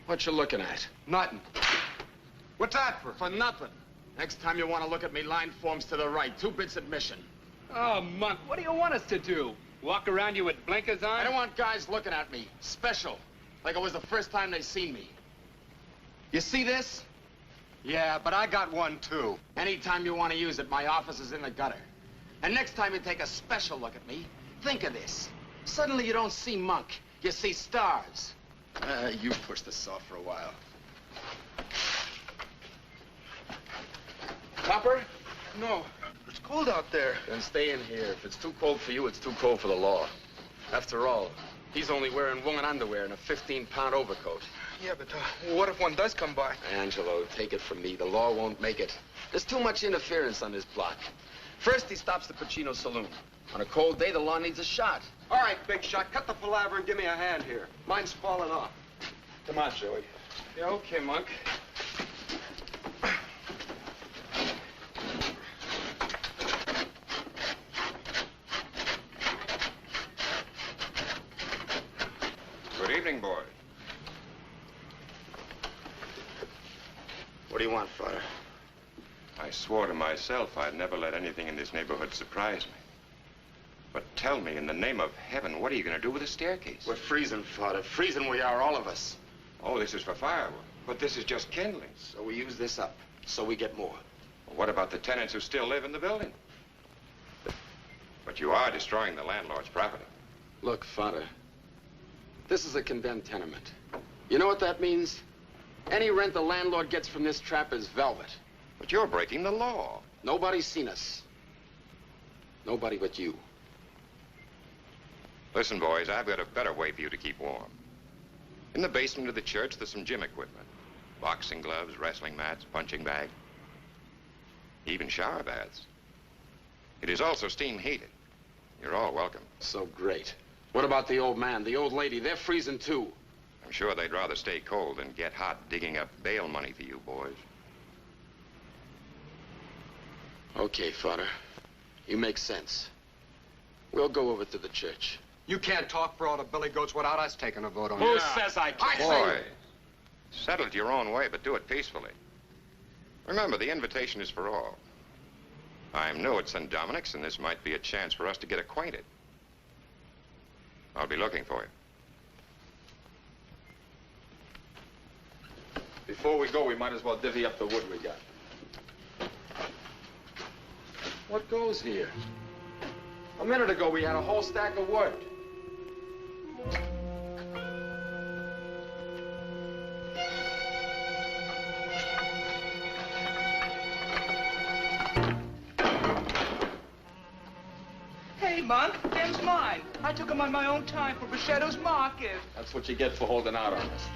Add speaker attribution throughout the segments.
Speaker 1: What you looking at?
Speaker 2: Nothing. What's that for?
Speaker 1: For nothing. Next time you want to look at me, line forms to the right. 2 bits admission.
Speaker 3: Oh, Monk, what do you want us to do? Walk around you with blinkers on?
Speaker 1: I don't want guys looking at me. Special. Like it was the first time they seen me. You see this?
Speaker 2: Yeah, but I got one, too.
Speaker 1: Anytime you want to use it, my office is in the gutter. And next time you take a special look at me, think of this. Suddenly you don't see Monk. You see stars. You push this off for a while. Copper?
Speaker 2: No. It's cold out there.
Speaker 1: Then stay in here. If it's too cold for you, it's too cold for the law. After all, he's only wearing woman underwear and a 15-pound overcoat.
Speaker 2: Yeah, but what if one does come by?
Speaker 1: Angelo, take it from me. The law won't make it. There's too much interference on this block. First, he stops the Pacino Saloon. On a cold day, the law needs a shot.
Speaker 2: All right, big shot. Cut the palaver and give me a hand here. Mine's falling off.
Speaker 1: Come on, Joey.
Speaker 3: Yeah, okay, Monk.
Speaker 4: Good evening, boys.
Speaker 1: What do you want, Father?
Speaker 4: I swore to myself I'd never let anything in this neighborhood surprise me. But tell me, in the name of heaven, what are you going to do with the staircase?
Speaker 1: We're freezing, Father. Freezing we are, all of us.
Speaker 4: Oh, this is for firewood. But this is just kindling.
Speaker 1: So we use this up, so we get more.
Speaker 4: Well, what about the tenants who still live in the building? But you are destroying the landlord's property.
Speaker 1: Look, Father, this is a condemned tenement. You know what that means? Any rent the landlord gets from this trap is velvet.
Speaker 4: But you're breaking the law.
Speaker 1: Nobody's seen us. Nobody but you.
Speaker 4: Listen, boys, I've got a better way for you to keep warm. In the basement of the church, there's some gym equipment. Boxing gloves, wrestling mats, punching bag. Even shower baths. It is also steam heated. You're all welcome.
Speaker 1: So great. What about the old man, the old lady? They're freezing too.
Speaker 4: I'm sure they'd rather stay cold than get hot digging up bail money for you boys.
Speaker 1: Okay, Father. You make sense. We'll go over to the church.
Speaker 2: You can't talk for all the billy goats without us taking a vote on
Speaker 1: Who
Speaker 2: it.
Speaker 1: says I can't?
Speaker 4: Boy, settle it your own way, but do it peacefully. Remember, the invitation is for all. I'm new at St. Dominic's, and this might be a chance for us to get acquainted. I'll be looking for you.
Speaker 5: Before we go, we might as well divvy up the wood we got.
Speaker 1: What goes here? A minute ago, we had a whole stack of wood.
Speaker 6: Hey, Monk, them's mine. I took them on my own time for Bichetto's market.
Speaker 5: That's what you get for holding out on us.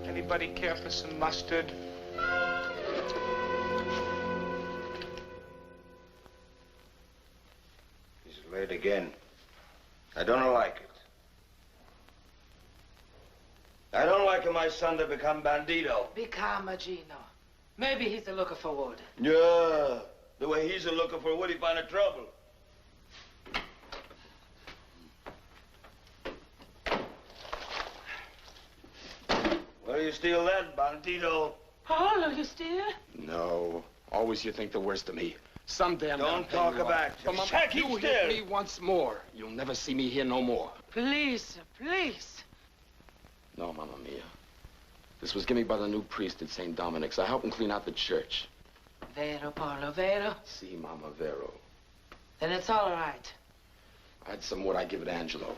Speaker 6: Anybody care for some mustard?
Speaker 7: He's late again. I don't like it. I don't like my son to become bandito.
Speaker 8: Be calm, Gino. Maybe he's a looker for wood.
Speaker 7: Yeah, the way he's a looking for wood, he find a trouble. Where do you steal that, bandito?
Speaker 8: Paul, you steal?
Speaker 1: No. Always you think the worst of me. Someday I'm
Speaker 7: Don't talk about it.
Speaker 1: But Mama,
Speaker 7: Check
Speaker 1: you
Speaker 7: still.
Speaker 1: hit me once more. You'll never see me here no more.
Speaker 8: Please, please.
Speaker 1: No, Mamma Mia. This was given me by the new priest at St. Dominic's. I helped him clean out the church.
Speaker 8: Vero, Paolo, vero?
Speaker 1: Si, Mama, vero.
Speaker 8: Then it's all right.
Speaker 1: I had some wood. I give it to Angelo.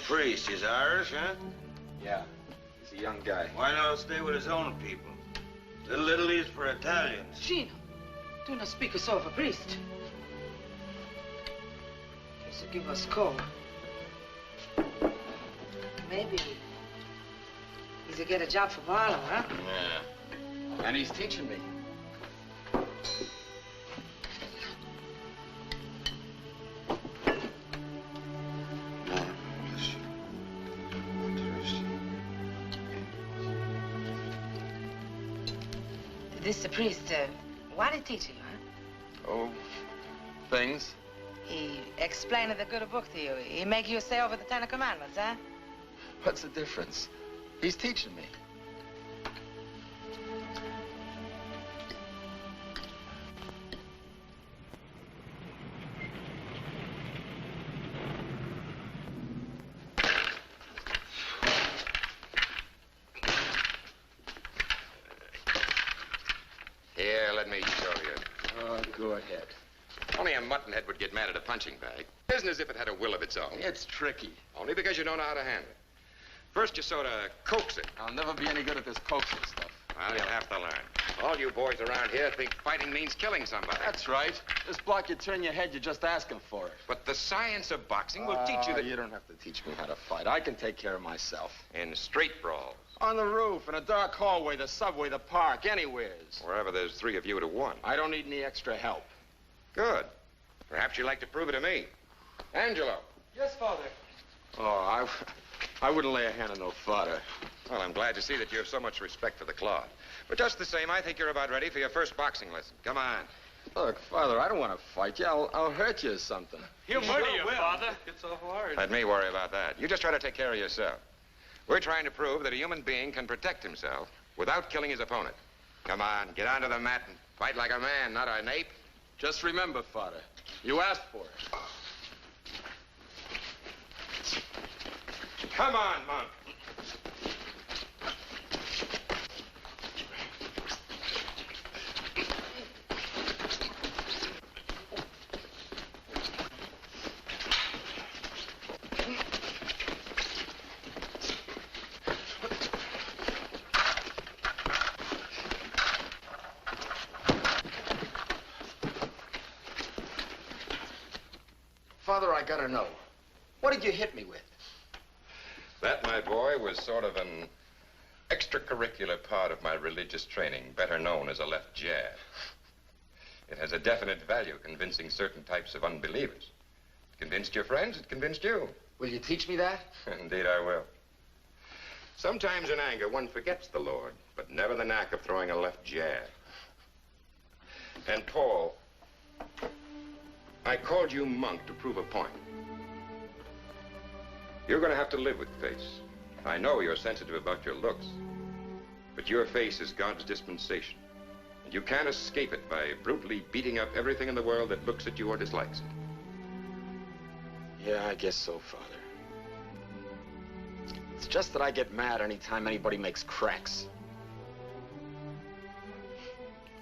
Speaker 7: Priest, he's Irish, huh?
Speaker 5: Yeah, he's a young guy.
Speaker 7: Why not stay with his own people? Little Italy's for Italians.
Speaker 8: Gino, do not speak so of a priest. to give us call. Maybe he's to get a job for Barlow, huh?
Speaker 1: Yeah. And he's teaching me.
Speaker 8: This the priest, what did he teach you, huh?
Speaker 1: Oh, things.
Speaker 8: He explained the good book to you. He make you say over the 10 Commandments, huh?
Speaker 1: What's the difference? He's teaching me.
Speaker 4: Here, let me show you.
Speaker 1: Oh, go ahead.
Speaker 4: Only a muttonhead would get mad at a punching bag. It isn't as if it had a will of its own.
Speaker 1: It's tricky.
Speaker 4: Only because you don't know how to handle it. First, you sort of coax it.
Speaker 1: I'll never be any good at this coaxing stuff.
Speaker 4: Well, you'll have to learn. All you boys around here think fighting means killing somebody.
Speaker 1: That's right. This block you turn your head, you're just asking for it.
Speaker 4: But the science of boxing will teach you that...
Speaker 1: You don't have to teach me how to fight. I can take care of myself.
Speaker 4: In street brawls.
Speaker 1: On the roof, in a dark hallway, the subway, the park, anywheres.
Speaker 4: Wherever there's 3 of you to 1.
Speaker 1: I don't need any extra help.
Speaker 4: Good. Perhaps you'd like to prove it to me. Angelo.
Speaker 6: Yes, Father.
Speaker 1: Oh, I wouldn't lay a hand on no fodder.
Speaker 4: Well, I'm glad to see that you have so much respect for the cloth. But just the same, I think you're about ready for your first boxing lesson. Come on.
Speaker 1: Look, Father, I don't want to fight you. I'll hurt you or something.
Speaker 6: He'll murder you, Father. It's so hard.
Speaker 4: Let me worry about that. You just try to take care of yourself. We're trying to prove that a human being can protect himself without killing his opponent. Come on, get onto the mat and fight like a man, not an ape.
Speaker 1: Just remember, Father, you asked for it.
Speaker 4: Come on, monk.
Speaker 1: Father, I gotta know. What did you hit me with?
Speaker 4: That, my boy, was sort of an extracurricular part of my religious training, better known as a left jab. It has a definite value convincing certain types of unbelievers. It convinced your friends, it convinced you.
Speaker 1: Will you teach me that?
Speaker 4: Indeed, I will. Sometimes in anger, one forgets the Lord, but never the knack of throwing a left jab. And Paul, I called you monk to prove a point. You're going to have to live with face. I know you're sensitive about your looks, but your face is God's dispensation, and you can't escape it by brutally beating up everything in the world that looks at you or dislikes it.
Speaker 1: Yeah, I guess so, Father. It's just that I get mad anytime anybody makes cracks.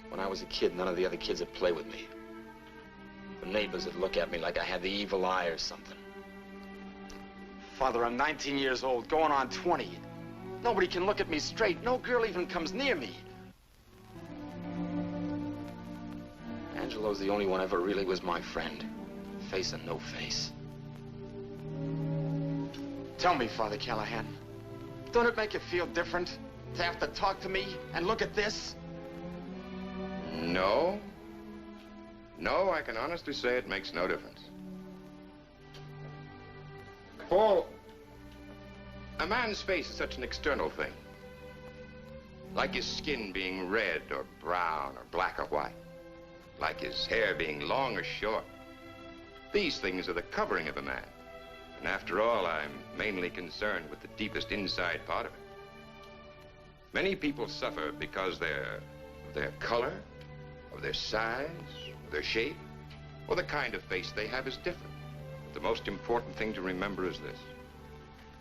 Speaker 1: When I was a kid, none of the other kids would play with me. The neighbors would look at me like I had the evil eye or something. Father, I'm 19 years old, going on 20. Nobody can look at me straight. No girl even comes near me. Angelo's the only one ever really was my friend. Face and no face. Tell me, Father Callahan, don't it make you feel different to have to talk to me and look at this?
Speaker 4: No. No, I can honestly say it makes no difference. Paul, a man's face is such an external thing. Like his skin being red or brown or black or white. Like his hair being long or short. These things are the covering of a man. And after all, I'm mainly concerned with the deepest inside part of it. Many people suffer because their color, or their size, or their shape, or the kind of face they have is different. The most important thing to remember is this.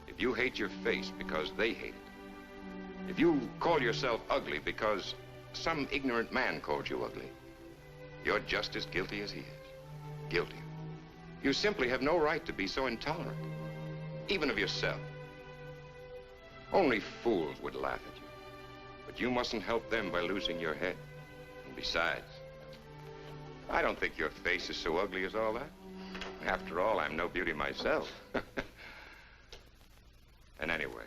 Speaker 4: If you hate your face because they hate it, if you call yourself ugly because some ignorant man called you ugly, you're just as guilty as he is. Guilty. You simply have no right to be so intolerant, even of yourself. Only fools would laugh at you, but you mustn't help them by losing your head. And besides, I don't think your face is so ugly as all that. After all, I'm no beauty myself. And anyway,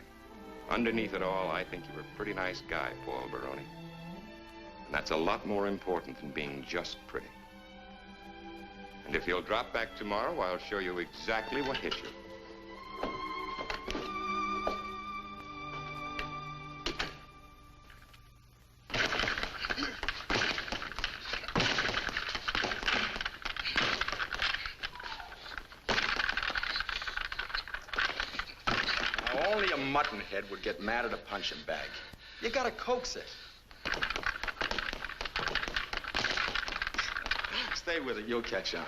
Speaker 4: underneath it all, I think you're a pretty nice guy, Paul Baroni. And that's a lot more important than being just pretty. And if you'll drop back tomorrow, I'll show you exactly what hit you.
Speaker 1: Now, only a mutton head would get mad at a punching bag. You gotta coax it. Stay with it, you'll catch on.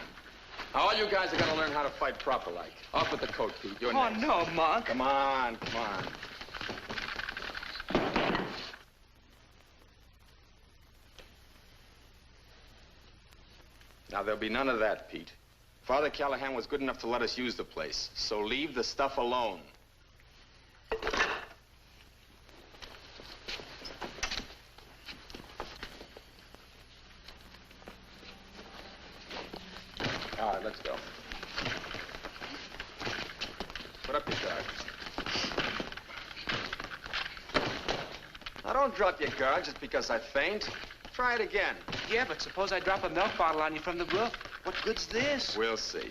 Speaker 1: Now, all you guys are gonna learn how to fight proper like. Off with the coat, Pete. You're
Speaker 6: Oh,
Speaker 1: next.
Speaker 6: no, Monk.
Speaker 1: Come on, come on. Now, there'll be none of that, Pete. Father Callahan was good enough to let us use the place, so leave the stuff alone. All right, let's go. Put up your guard. Now, don't drop your guard just because I faint. Try it again.
Speaker 6: Yeah, but suppose I drop a milk bottle on you from the roof. What good's this?
Speaker 1: We'll see.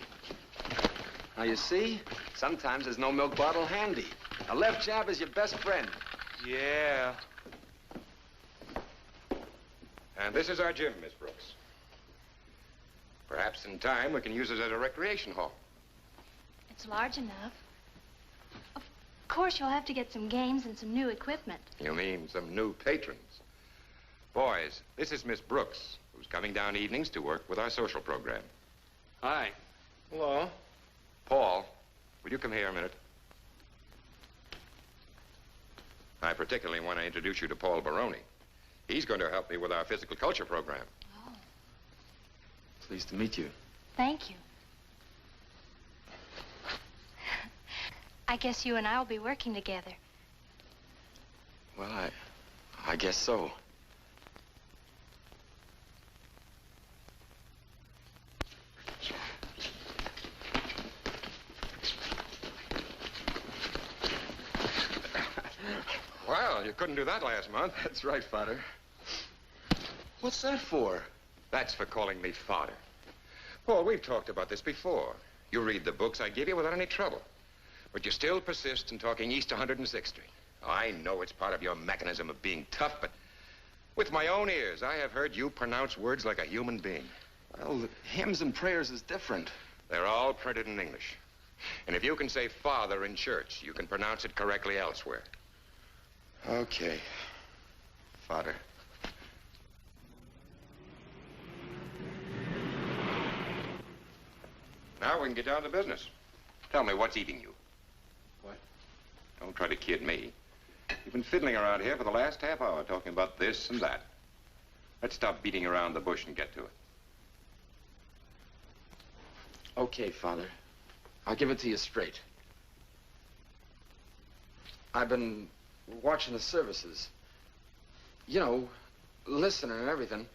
Speaker 1: Now, you see? Sometimes there's no milk bottle handy. A left jab is your best friend.
Speaker 6: Yeah.
Speaker 4: And this is our gym, Miss Brooks. Perhaps in time we can use it as a recreation hall.
Speaker 9: It's large enough. Of course, you'll have to get some games and some new equipment.
Speaker 4: You mean some new patrons? Boys, this is Miss Brooks, who's coming down evenings to work with our social program.
Speaker 3: Hi.
Speaker 1: Hello.
Speaker 4: Paul, will you come here a minute? I particularly want to introduce you to Paul Baroni. He's going to help me with our physical culture program.
Speaker 9: Oh,
Speaker 1: Pleased to meet you.
Speaker 9: thank you. I guess you and I will be working together.
Speaker 1: Well, I guess so.
Speaker 4: Well, you couldn't do that last month.
Speaker 1: That's right, Father. What's that for?
Speaker 4: That's for calling me father. Paul, we've talked about this before. You read the books I give you without any trouble. But you still persist in talking East 106th Street. I know it's part of your mechanism of being tough, but with my own ears, I have heard you pronounce words like a human being.
Speaker 1: Well, hymns and prayers is different.
Speaker 4: They're all printed in English. And if you can say father in church, you can pronounce it correctly elsewhere.
Speaker 1: Okay. Father.
Speaker 4: Now we can get down to business. Tell me, what's eating you?
Speaker 1: What?
Speaker 4: Don't try to kid me. You've been fiddling around here for the last half hour talking about this and that. Let's stop beating around the bush and get to it.
Speaker 1: Okay, Father. I'll give it to you straight. I've been watching the services. You know, listening and everything.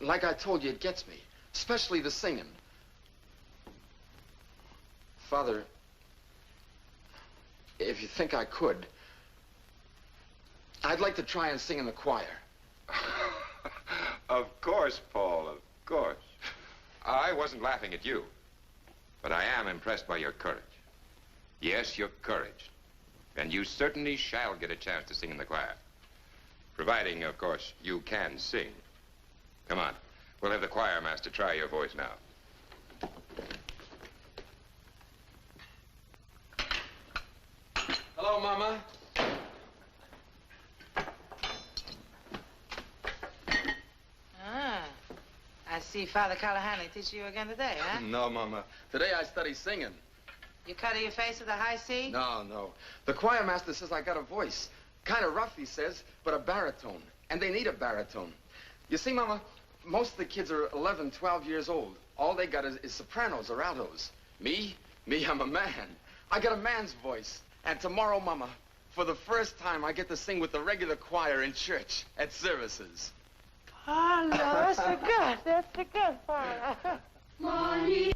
Speaker 1: Like I told you, it gets me. Especially the singing. Father, if you think I could, I'd like to try and sing in the choir.
Speaker 4: Of course, Paul, of course. I wasn't laughing at you, but I am impressed by your courage. Yes, your courage. And you certainly shall get a chance to sing in the choir. Providing, of course, you can sing. Come on. We'll have the choir master try your voice now.
Speaker 1: Hello, Mama.
Speaker 8: Ah, I see Father Callahan teach you again today, huh?
Speaker 1: No, Mama. Today I study singing.
Speaker 8: You cut your face with a high C?
Speaker 1: No. The choir master says I got a voice. Kind of rough, he says, but a baritone. And they need a baritone. You see, Mama, most of the kids are 11, 12 years old. All they got is sopranos or altos. Me, I'm a man. I got a man's voice. And tomorrow, Mama, for the first time, I get to sing with the regular choir in church at services.
Speaker 8: Oh, no, that's the good. That's the good part.
Speaker 9: Money.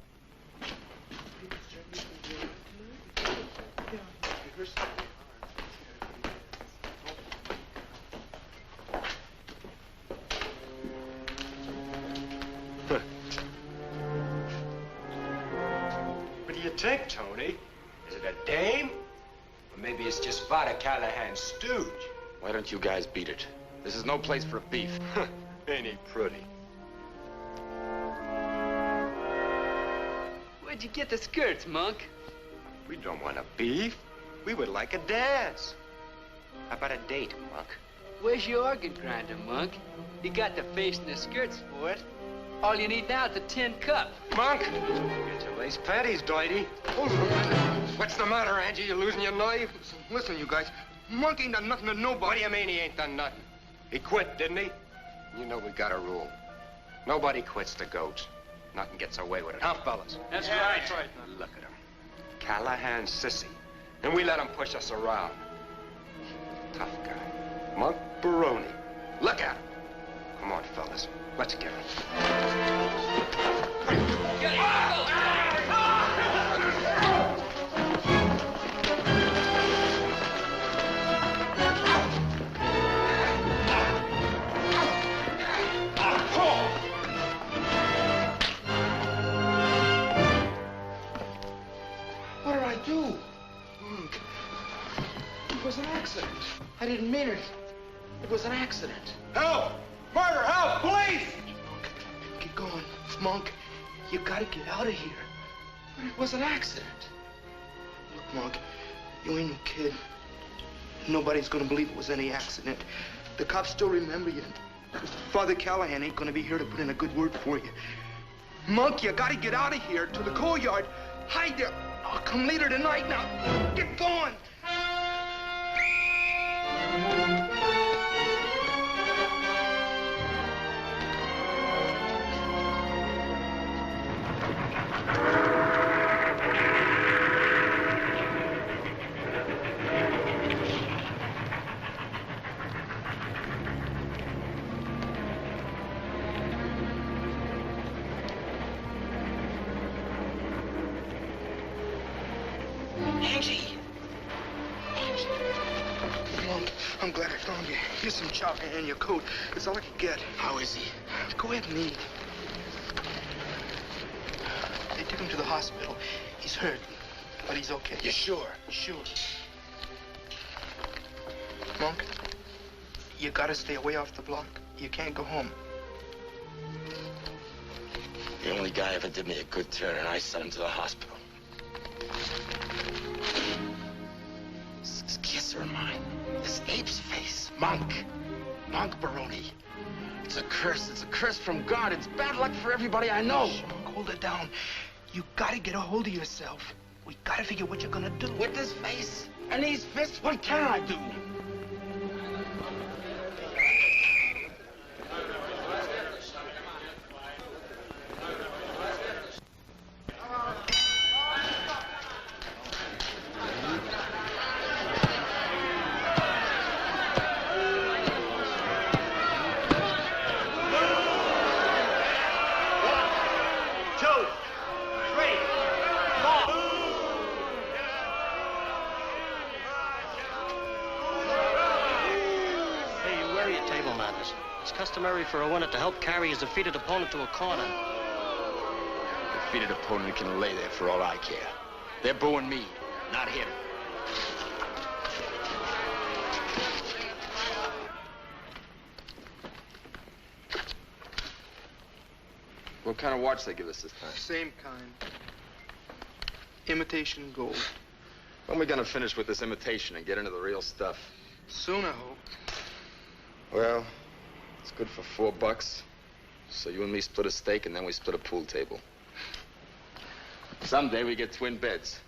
Speaker 7: do you think, Tony? Is it a dame? Or maybe it's just Father Callahan's stooge?
Speaker 1: Why don't you guys beat it? This is no place for a beef.
Speaker 7: Ain't he pretty?
Speaker 3: Where'd you get the skirts, Monk?
Speaker 7: We don't want a beef. We would like a dance. How about a date, Monk?
Speaker 3: Where's your organ grinder, Monk? You got the face and the skirts for it. All you need now is a tin cup.
Speaker 7: Monk! Get your lace panties, Dwighty. Hold on a minute. What's the matter, Angie? You losing your knife?
Speaker 2: Listen, you guys. Monk ain't done nothing to nobody.
Speaker 7: What do you mean he ain't done nothing? He quit, didn't he? You know we got a rule. Nobody quits the goats. Nothing gets away with it. Huh, fellas?
Speaker 3: That's right.
Speaker 7: Now look at him. Callahan's sissy. And we let him push us around. Tough guy. Monk Baroni. Look at him. Come on, fellas. Let's get him.
Speaker 1: What did I do? Monk, it was an accident. I didn't mean it. It was an accident.
Speaker 2: Help! Murder! Help! Police!
Speaker 1: Monk, get going. Monk, you gotta get out of here. It was an accident. Look, Monk, you ain't no kid. Nobody's gonna believe it was any accident. The cops still remember you. Father Callahan ain't gonna be here to put in a good word for you. Monk, you gotta get out of here to the coal yard. Hide there. I'll come later tonight now. Get going. I'm glad I found you. Here's some chalk and your coat. It's all I could get. How is he? Go ahead and eat. They took him to the hospital. He's hurt, but he's okay.
Speaker 7: You sure?
Speaker 1: Sure. Monk, you gotta stay away off the block. You can't go home.
Speaker 10: The only guy ever did me a good turn, and I sent him to the hospital. This kisser of mine, this ape's face, Monk Baroni. It's a curse. It's a curse from God. It's bad luck for everybody I know.
Speaker 1: Shh, Monk, hold it down. You gotta get a hold of yourself. We gotta figure what you're gonna do.
Speaker 10: With this face and these fists, what can I do?
Speaker 11: For a winner to help carry his defeated opponent to a corner.
Speaker 10: Defeated opponent can lay there for all I care. They're booing me, not him.
Speaker 5: What kind of watch they give us this time?
Speaker 1: Same kind. Imitation gold.
Speaker 5: When are we gonna finish with this imitation and get into the real stuff?
Speaker 1: Soon, I hope.
Speaker 5: Well, it's good for $4. So you and me split a steak, and then we split a pool table. Someday we get twin beds.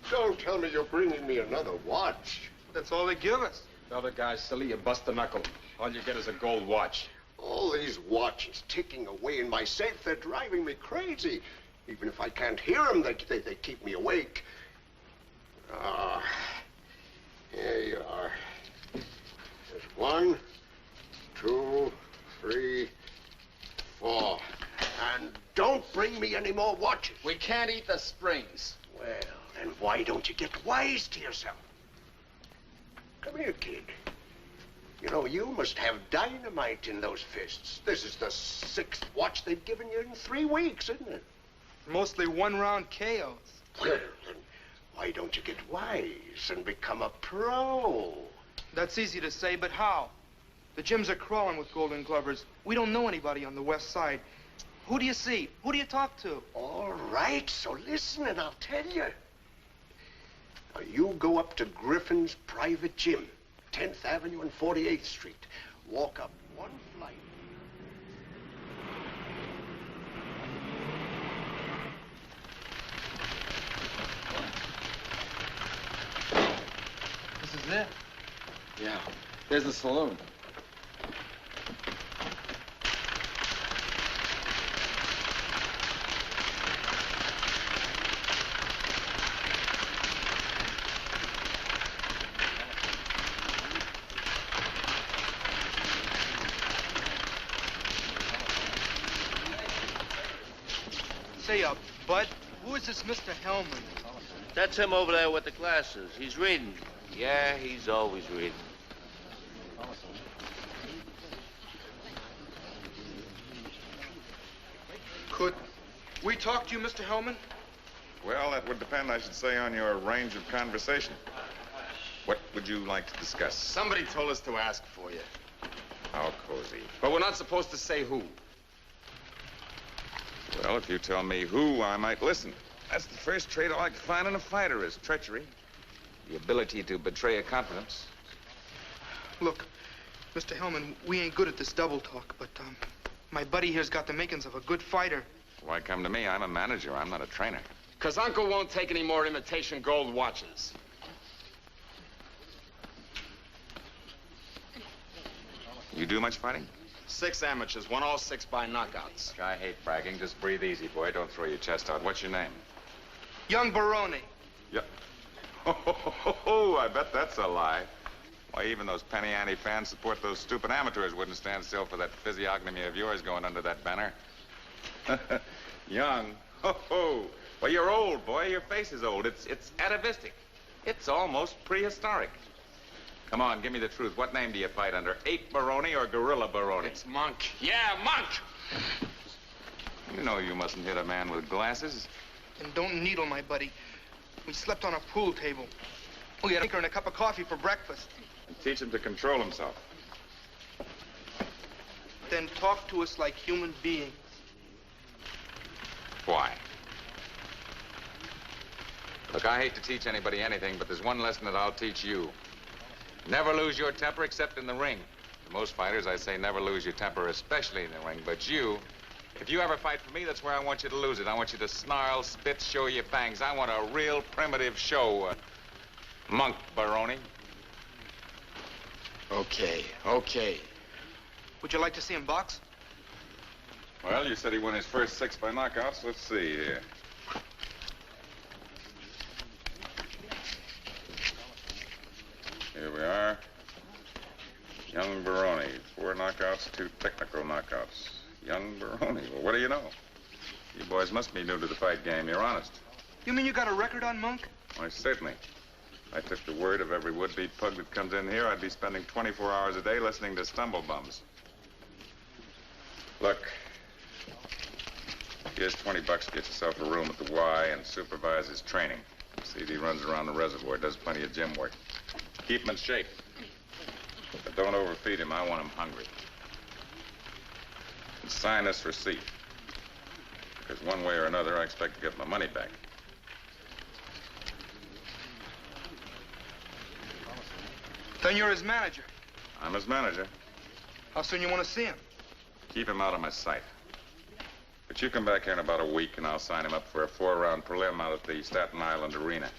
Speaker 12: Don't tell me you're bringing me another watch.
Speaker 1: That's all they give us.
Speaker 5: The other guy's silly, you bust a knuckle. All you get is a gold watch.
Speaker 12: All these watches ticking away in my safe, they're driving me crazy. Even if I can't hear them, they keep me awake. Here you are. There's 1, 2, 3, 4. And don't bring me any more watches.
Speaker 1: We can't eat the springs.
Speaker 12: Well, then why don't you get wise to yourself? Come here, kid. You know, you must have dynamite in those fists. This is the 6th watch they've given you in 3 weeks, isn't it?
Speaker 6: Mostly one-round KOs.
Speaker 12: Well, then why don't you get wise and become a pro?
Speaker 6: That's easy to say, but how? The gyms are crawling with Golden Glovers. We don't know anybody on the west side. Who do you see? Who do you talk to?
Speaker 12: All right, so listen and I'll tell you. Now, you go up to Griffin's private gym, 10th Avenue and 48th Street. Walk up 1 flight.
Speaker 6: This is it.
Speaker 5: Yeah. There's the saloon.
Speaker 6: Say, Bud, who is this Mr. Hellman?
Speaker 13: That's him over there with the glasses. He's reading. Yeah, he's always reading.
Speaker 6: Could we talk to you, Mr. Hellman?
Speaker 4: Well, that would depend, I should say, on your range of conversation. What would you like to discuss?
Speaker 1: Somebody told us to ask for you.
Speaker 4: How cozy.
Speaker 1: But we're not supposed to say who.
Speaker 4: Well, if you tell me who, I might listen. That's the first trait I like to find in a fighter is treachery. The ability to betray a confidence.
Speaker 6: Look, Mr. Hellman, we ain't good at this double talk, but, my buddy here's got the makings of a good fighter.
Speaker 4: Why come to me? I'm a manager. I'm not a trainer.
Speaker 1: 'Cause Uncle won't take any more imitation gold watches.
Speaker 4: You do much fighting?
Speaker 1: 6 amateurs, won all 6 by knockouts.
Speaker 4: I hate bragging. Just breathe easy, boy. Don't throw your chest out. What's your name?
Speaker 6: Young Baroni.
Speaker 4: Yeah. Oh, I bet that's a lie. Why, even those penny ante fans support those stupid amateurs wouldn't stand still for that physiognomy of yours going under that banner. Young. Ho. Well, you're old, boy. Your face is old. It's atavistic. It's almost prehistoric. Come on, give me the truth. What name do you fight under? Ape Baroni or Gorilla Baroni?
Speaker 1: It's Monk. Yeah, Monk!
Speaker 4: You know you mustn't hit a man with glasses.
Speaker 6: And don't needle my buddy. We slept on a pool table. We had a anchor and a cup of coffee for breakfast.
Speaker 4: And teach him to control himself.
Speaker 6: Then talk to us like human beings.
Speaker 4: Why? Look, I hate to teach anybody anything, but there's one lesson that I'll teach you. Never lose your temper except in the ring. To most fighters, I say never lose your temper, especially in the ring. But you, if you ever fight for me, that's where I want you to lose it. I want you to snarl, spit, show your fangs. I want a real primitive show. Monk Baroni.
Speaker 1: Okay.
Speaker 6: Would you like to see him box?
Speaker 4: Well, you said he won his first 6 by knockouts. Let's see here. Here we are. Young Baroni. 4 knockouts, 2 technical knockouts. Young Baroni. Well, what do you know? You boys must be new to the fight game. You're honest.
Speaker 6: You mean you got a record on Monk?
Speaker 4: Why, certainly. I took the word of every would-be pug that comes in here. I'd be spending 24 hours a day listening to stumblebums. Look. Here's $20 to get yourself a room at the Y and supervise his training. See if he runs around the reservoir, does plenty of gym work. Keep him in shape. But don't overfeed him. I want him hungry. And sign this receipt. Because one way or another, I expect to get my money back.
Speaker 6: Then you're his manager.
Speaker 4: I'm his manager.
Speaker 6: How soon you want to see him?
Speaker 4: Keep him out of my sight. But you come back here in about a week, and I'll sign him up for a 4-round prelim out at the Staten Island Arena.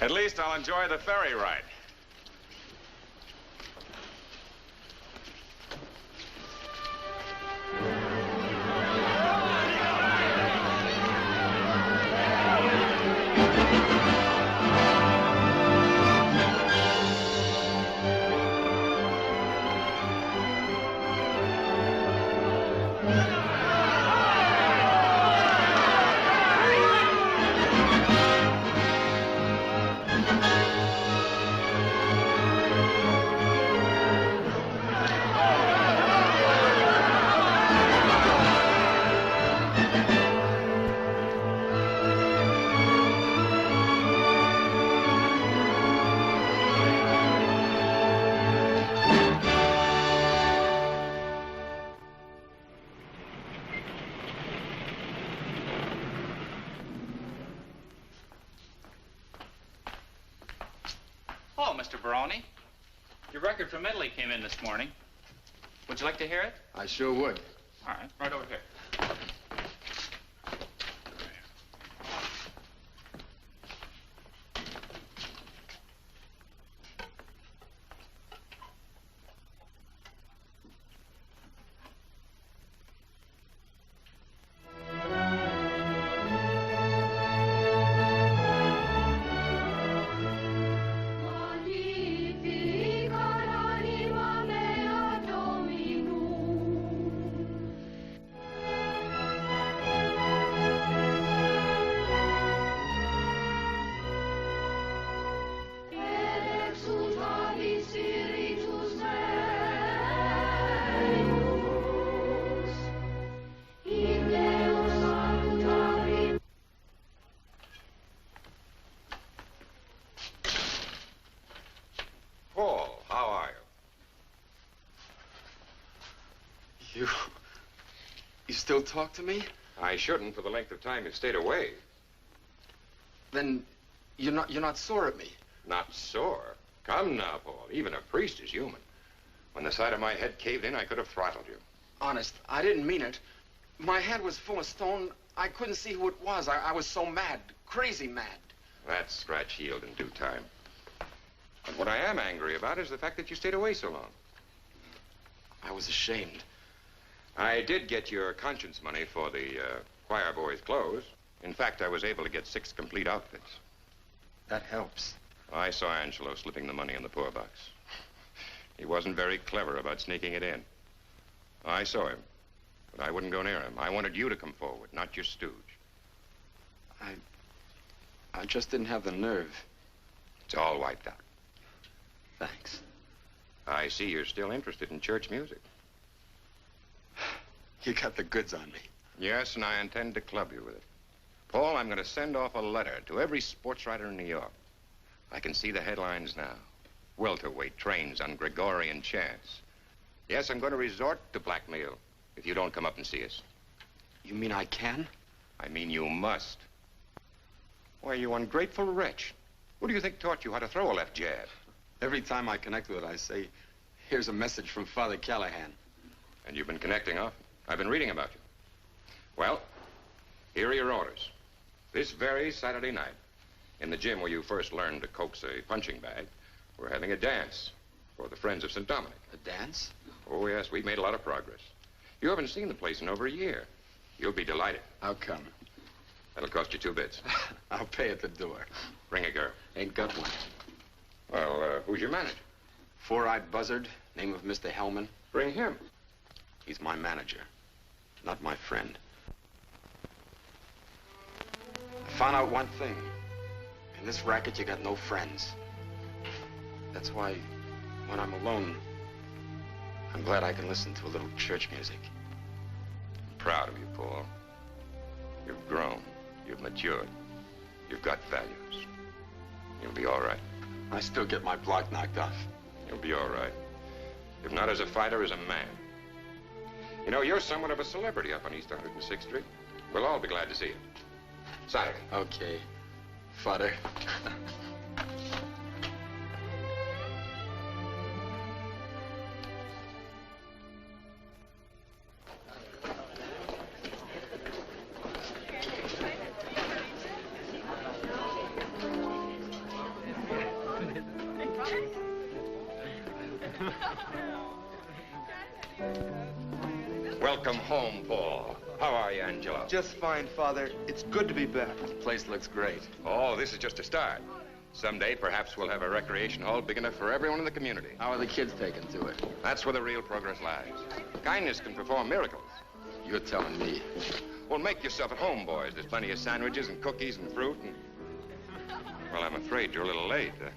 Speaker 4: At least I'll enjoy the ferry ride.
Speaker 14: Mr. Baroni. Your record from Italy came in this morning. Would you like to hear it?
Speaker 5: I sure would.
Speaker 14: All right, right over here.
Speaker 5: You still talk to me?
Speaker 4: I shouldn't for the length of time you stayed away.
Speaker 5: Then you're not sore at me?
Speaker 4: Not sore? Come now, Paul. Even a priest is human. When the side of my head caved in, I could have throttled you.
Speaker 5: Honest, I didn't mean it. My head was full of stone. I couldn't see who it was. I was so mad, crazy mad.
Speaker 4: That scratch healed in due time. But what I am angry about is the fact that you stayed away so long.
Speaker 5: I was ashamed.
Speaker 4: I did get your conscience money for the choir boys' clothes. In fact, I was able to get 6 complete outfits.
Speaker 5: That helps.
Speaker 4: I saw Angelo slipping the money in the poor box. He wasn't very clever about sneaking it in. I saw him, but I wouldn't go near him. I wanted you to come forward, not your stooge.
Speaker 5: I just didn't have the nerve.
Speaker 4: It's all wiped out.
Speaker 5: Thanks.
Speaker 4: I see you're still interested in church music.
Speaker 5: You got the goods on me.
Speaker 4: Yes, and I intend to club you with it. Paul, I'm going to send off a letter to every sports writer in New York. I can see the headlines now. Welterweight trains on Gregorian chance. Yes, I'm going to resort to blackmail if you don't come up and see us.
Speaker 5: You mean I can?
Speaker 4: I mean you must. Why, you ungrateful wretch. Who do you think taught you how to throw a left jab?
Speaker 5: Every time I connect with it, I say, here's a message from Father Callahan.
Speaker 4: And you've been connecting often. I've been reading about you. Well, here are your orders. This very Saturday night, in the gym where you first learned to coax a punching bag, we're having a dance for the Friends of St. Dominic.
Speaker 5: A dance?
Speaker 4: Oh, yes, we've made a lot of progress. You haven't seen the place in over a year. You'll be delighted.
Speaker 5: How come?
Speaker 4: That'll cost you 2 bits.
Speaker 5: I'll pay at the door.
Speaker 4: Bring a girl.
Speaker 5: Ain't got one.
Speaker 4: Well, who's your manager?
Speaker 5: 4-eyed buzzard, name of Mr. Hellman.
Speaker 4: Bring him.
Speaker 5: He's my manager, not my friend. I found out one thing. In this racket, you got no friends. That's why, when I'm alone, I'm glad I can listen to a little church music.
Speaker 4: I'm proud of you, Paul. You've grown. You've matured. You've got values. You'll be all right.
Speaker 5: I still get my block knocked off.
Speaker 4: You'll be all right. If not as a fighter, as a man. You know, you're somewhat of a celebrity up on East 106th Street. We'll all be glad to see you. Saturday.
Speaker 5: Okay. Father.
Speaker 4: Welcome home, Paul. How are you, Angelo?
Speaker 6: Just fine, Father. It's good to be back.
Speaker 5: The place looks great.
Speaker 4: Oh, this is just a start. Someday, perhaps we'll have a recreation hall big enough for everyone in the community.
Speaker 5: How are the kids taking to it?
Speaker 4: That's where the real progress lies. Kindness can perform miracles.
Speaker 5: You're telling me.
Speaker 4: Well, make yourself at home, boys. There's plenty of sandwiches and cookies and fruit and... Well, I'm afraid you're a little late. There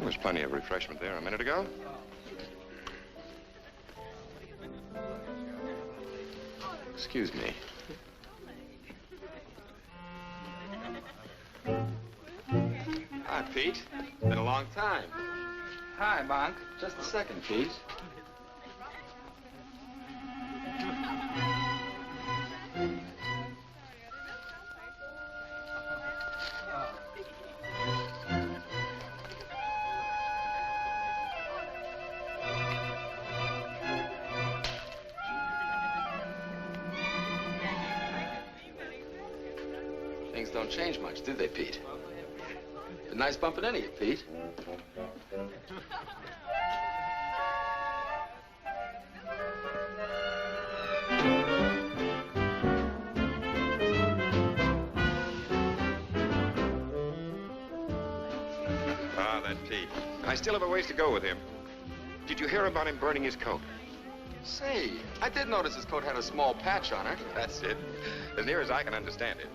Speaker 4: was plenty of refreshment there a minute ago.
Speaker 5: Excuse me. Hi, Pete. Been a long time.
Speaker 6: Hi, Monk.
Speaker 5: Just a second, Pete. things don't change much, do they, Pete? A nice bumping into you, Pete.
Speaker 4: Ah, that Pete. I still have a ways to go with him. Did you hear about him burning his coat?
Speaker 5: Say, I did notice his coat had a small patch on it.
Speaker 4: That's it. As near as I can understand it,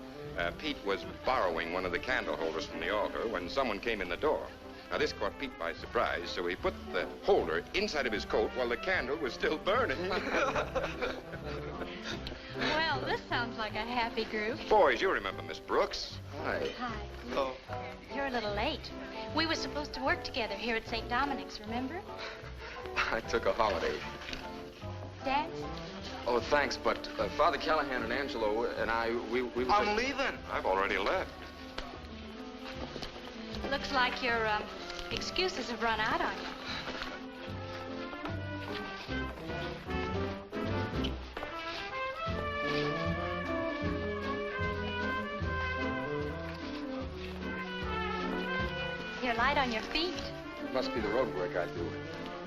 Speaker 4: Pete was borrowing one of the candle holders from the altar when someone came in the door. Now, this caught Pete by surprise, so he put the holder inside of his coat while the candle was still burning.
Speaker 9: Well, this sounds like a happy group.
Speaker 4: Boys, you remember Miss Brooks.
Speaker 5: Hi.
Speaker 9: Hi.
Speaker 5: Hello.
Speaker 9: You're a little late. We were supposed to work together here at St. Dominic's, remember?
Speaker 5: I took a holiday.
Speaker 9: Dance?
Speaker 5: Oh, thanks, but Father Callahan and Angelo and we
Speaker 6: I'm leaving.
Speaker 4: I've already left.
Speaker 9: Looks like your excuses have run out on you. You're light on your feet.
Speaker 5: It must be the road work I do.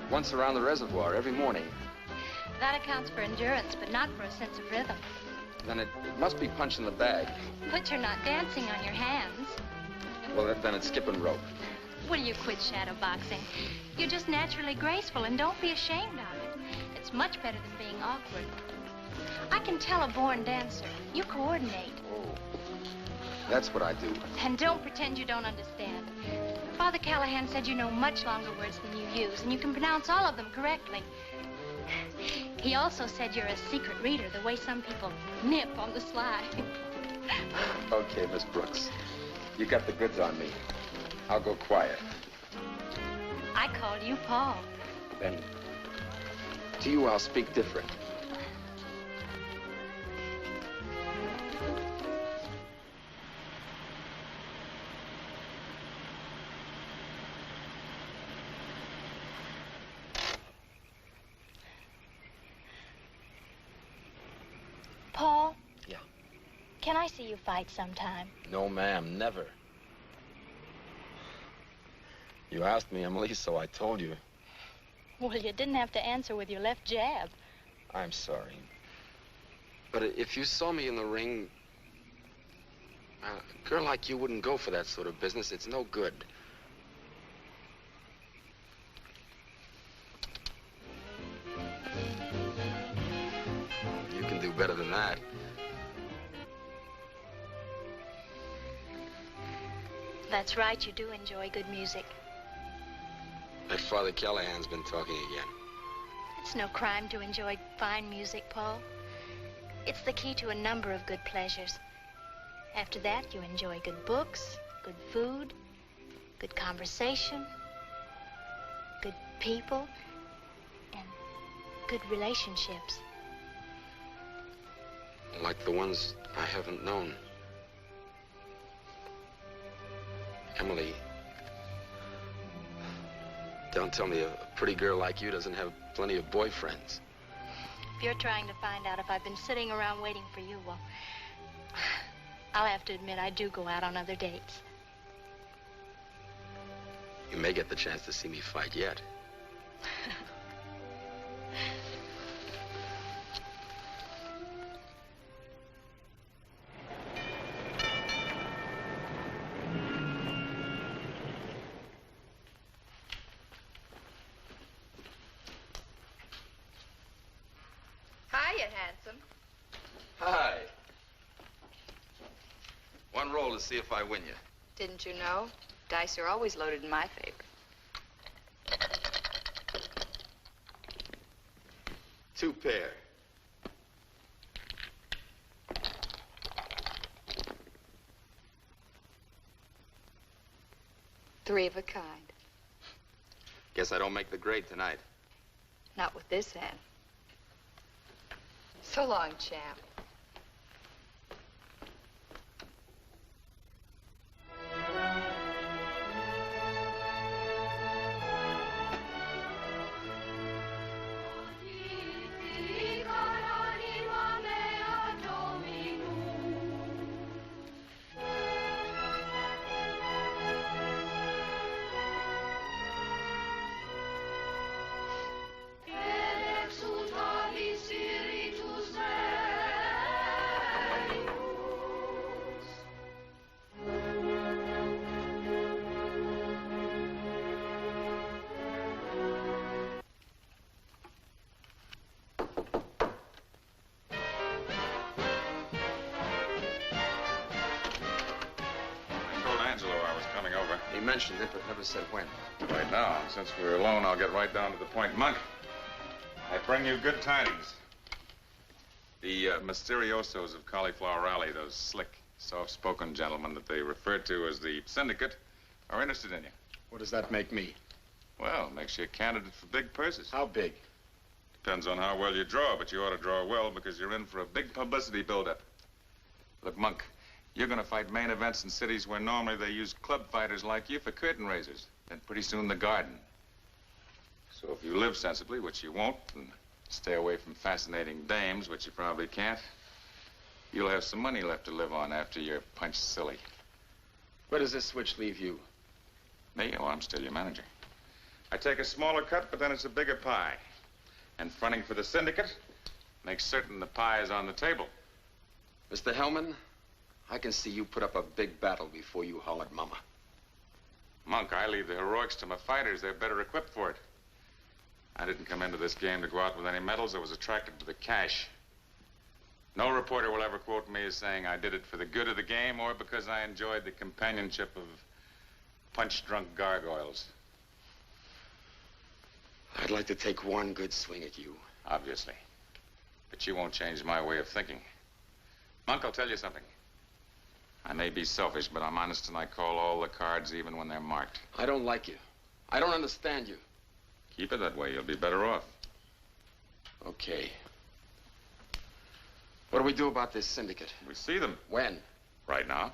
Speaker 5: Once around the reservoir every morning.
Speaker 9: That accounts for endurance, but not for a sense of rhythm.
Speaker 5: Then it must be punching the bag.
Speaker 9: But you're not dancing on your hands.
Speaker 5: Well, then it's skipping rope.
Speaker 9: Will you quit shadow boxing? You're just naturally graceful, and don't be ashamed of it. It's much better than being awkward. I can tell a born dancer. You coordinate.
Speaker 5: Oh, that's what I do.
Speaker 9: And don't pretend you don't understand. Father Callahan said you know much longer words than you use, and you can pronounce all of them correctly. He also said you're a secret reader, the way some people nip on the sly.
Speaker 5: Okay, Miss Brooks. You got the goods on me. I'll go quiet.
Speaker 9: I called you Paul.
Speaker 5: Then, to you, I'll speak different.
Speaker 9: Paul?
Speaker 5: Yeah.
Speaker 9: Can I see you fight sometime?
Speaker 5: No, ma'am, never. You asked me, Emily, so I told you.
Speaker 9: Well, you didn't have to answer with your left jab.
Speaker 5: I'm sorry. But if you saw me in the ring, a girl like you wouldn't go for that sort of business. It's no good. You can do better than that.
Speaker 9: That's right, you do enjoy good music.
Speaker 5: That Father Callahan's been talking again.
Speaker 9: It's no crime to enjoy fine music, Paul. It's the key to a number of good pleasures. After that, you enjoy good books, good food, good conversation, good people, and good relationships.
Speaker 5: Like the ones I haven't known. Emily, don't tell me a pretty girl like you doesn't have plenty of boyfriends.
Speaker 9: If you're trying to find out if I've been sitting around waiting for you, well, I'll have to admit I do go out on other dates.
Speaker 5: You may get the chance to see me fight yet.
Speaker 8: Hiya, handsome.
Speaker 5: Hi. One roll to see if I win you.
Speaker 8: Didn't you know? Dice are always loaded in my favor.
Speaker 5: 2 pair.
Speaker 8: Three of a kind.
Speaker 5: Guess I don't make the grade tonight.
Speaker 8: Not with this hand. So long, champ.
Speaker 5: He mentioned it, but never said when.
Speaker 15: Right now, since we're alone, I'll get right down to the point. Monk, I bring you good tidings. The Mysteriosos of Cauliflower Alley, those slick, soft-spoken gentlemen that they refer to as the Syndicate, are interested in you.
Speaker 1: What does that make me?
Speaker 15: Well, makes you a candidate for big purses.
Speaker 1: How big?
Speaker 15: Depends on how well you draw, but you ought to draw well because you're in for a big publicity buildup. Look, Monk, you're going to fight main events in cities where normally they use club fighters like you for curtain raisers. Then pretty soon the garden. So if you live sensibly, which you won't, and stay away from fascinating dames, which you probably can't, you'll have some money left to live on after you're punched silly.
Speaker 1: Where does this switch leave you?
Speaker 15: Me? Oh, I'm still your manager. I take a smaller cut, but then it's a bigger pie. And fronting for the Syndicate makes certain the pie is on the table.
Speaker 5: Mr. Hellman, I can see you put up a big battle before you hollered mama.
Speaker 15: Monk, I leave the heroics to my fighters. They're better equipped for it. I didn't come into this game to go out with any medals. I was attracted to the cash. No reporter will ever quote me as saying I did it for the good of the game or because I enjoyed the companionship of punch-drunk gargoyles.
Speaker 5: I'd like to take one good swing at you.
Speaker 15: Obviously. But you won't change my way of thinking. Monk, I'll tell you something. I may be selfish, but I'm honest and I call all the cards even when they're marked.
Speaker 5: I don't like you. I don't understand you.
Speaker 15: Keep it that way. You'll be better off.
Speaker 5: Okay. What do we do about this Syndicate?
Speaker 15: We see them.
Speaker 5: When?
Speaker 15: Right now.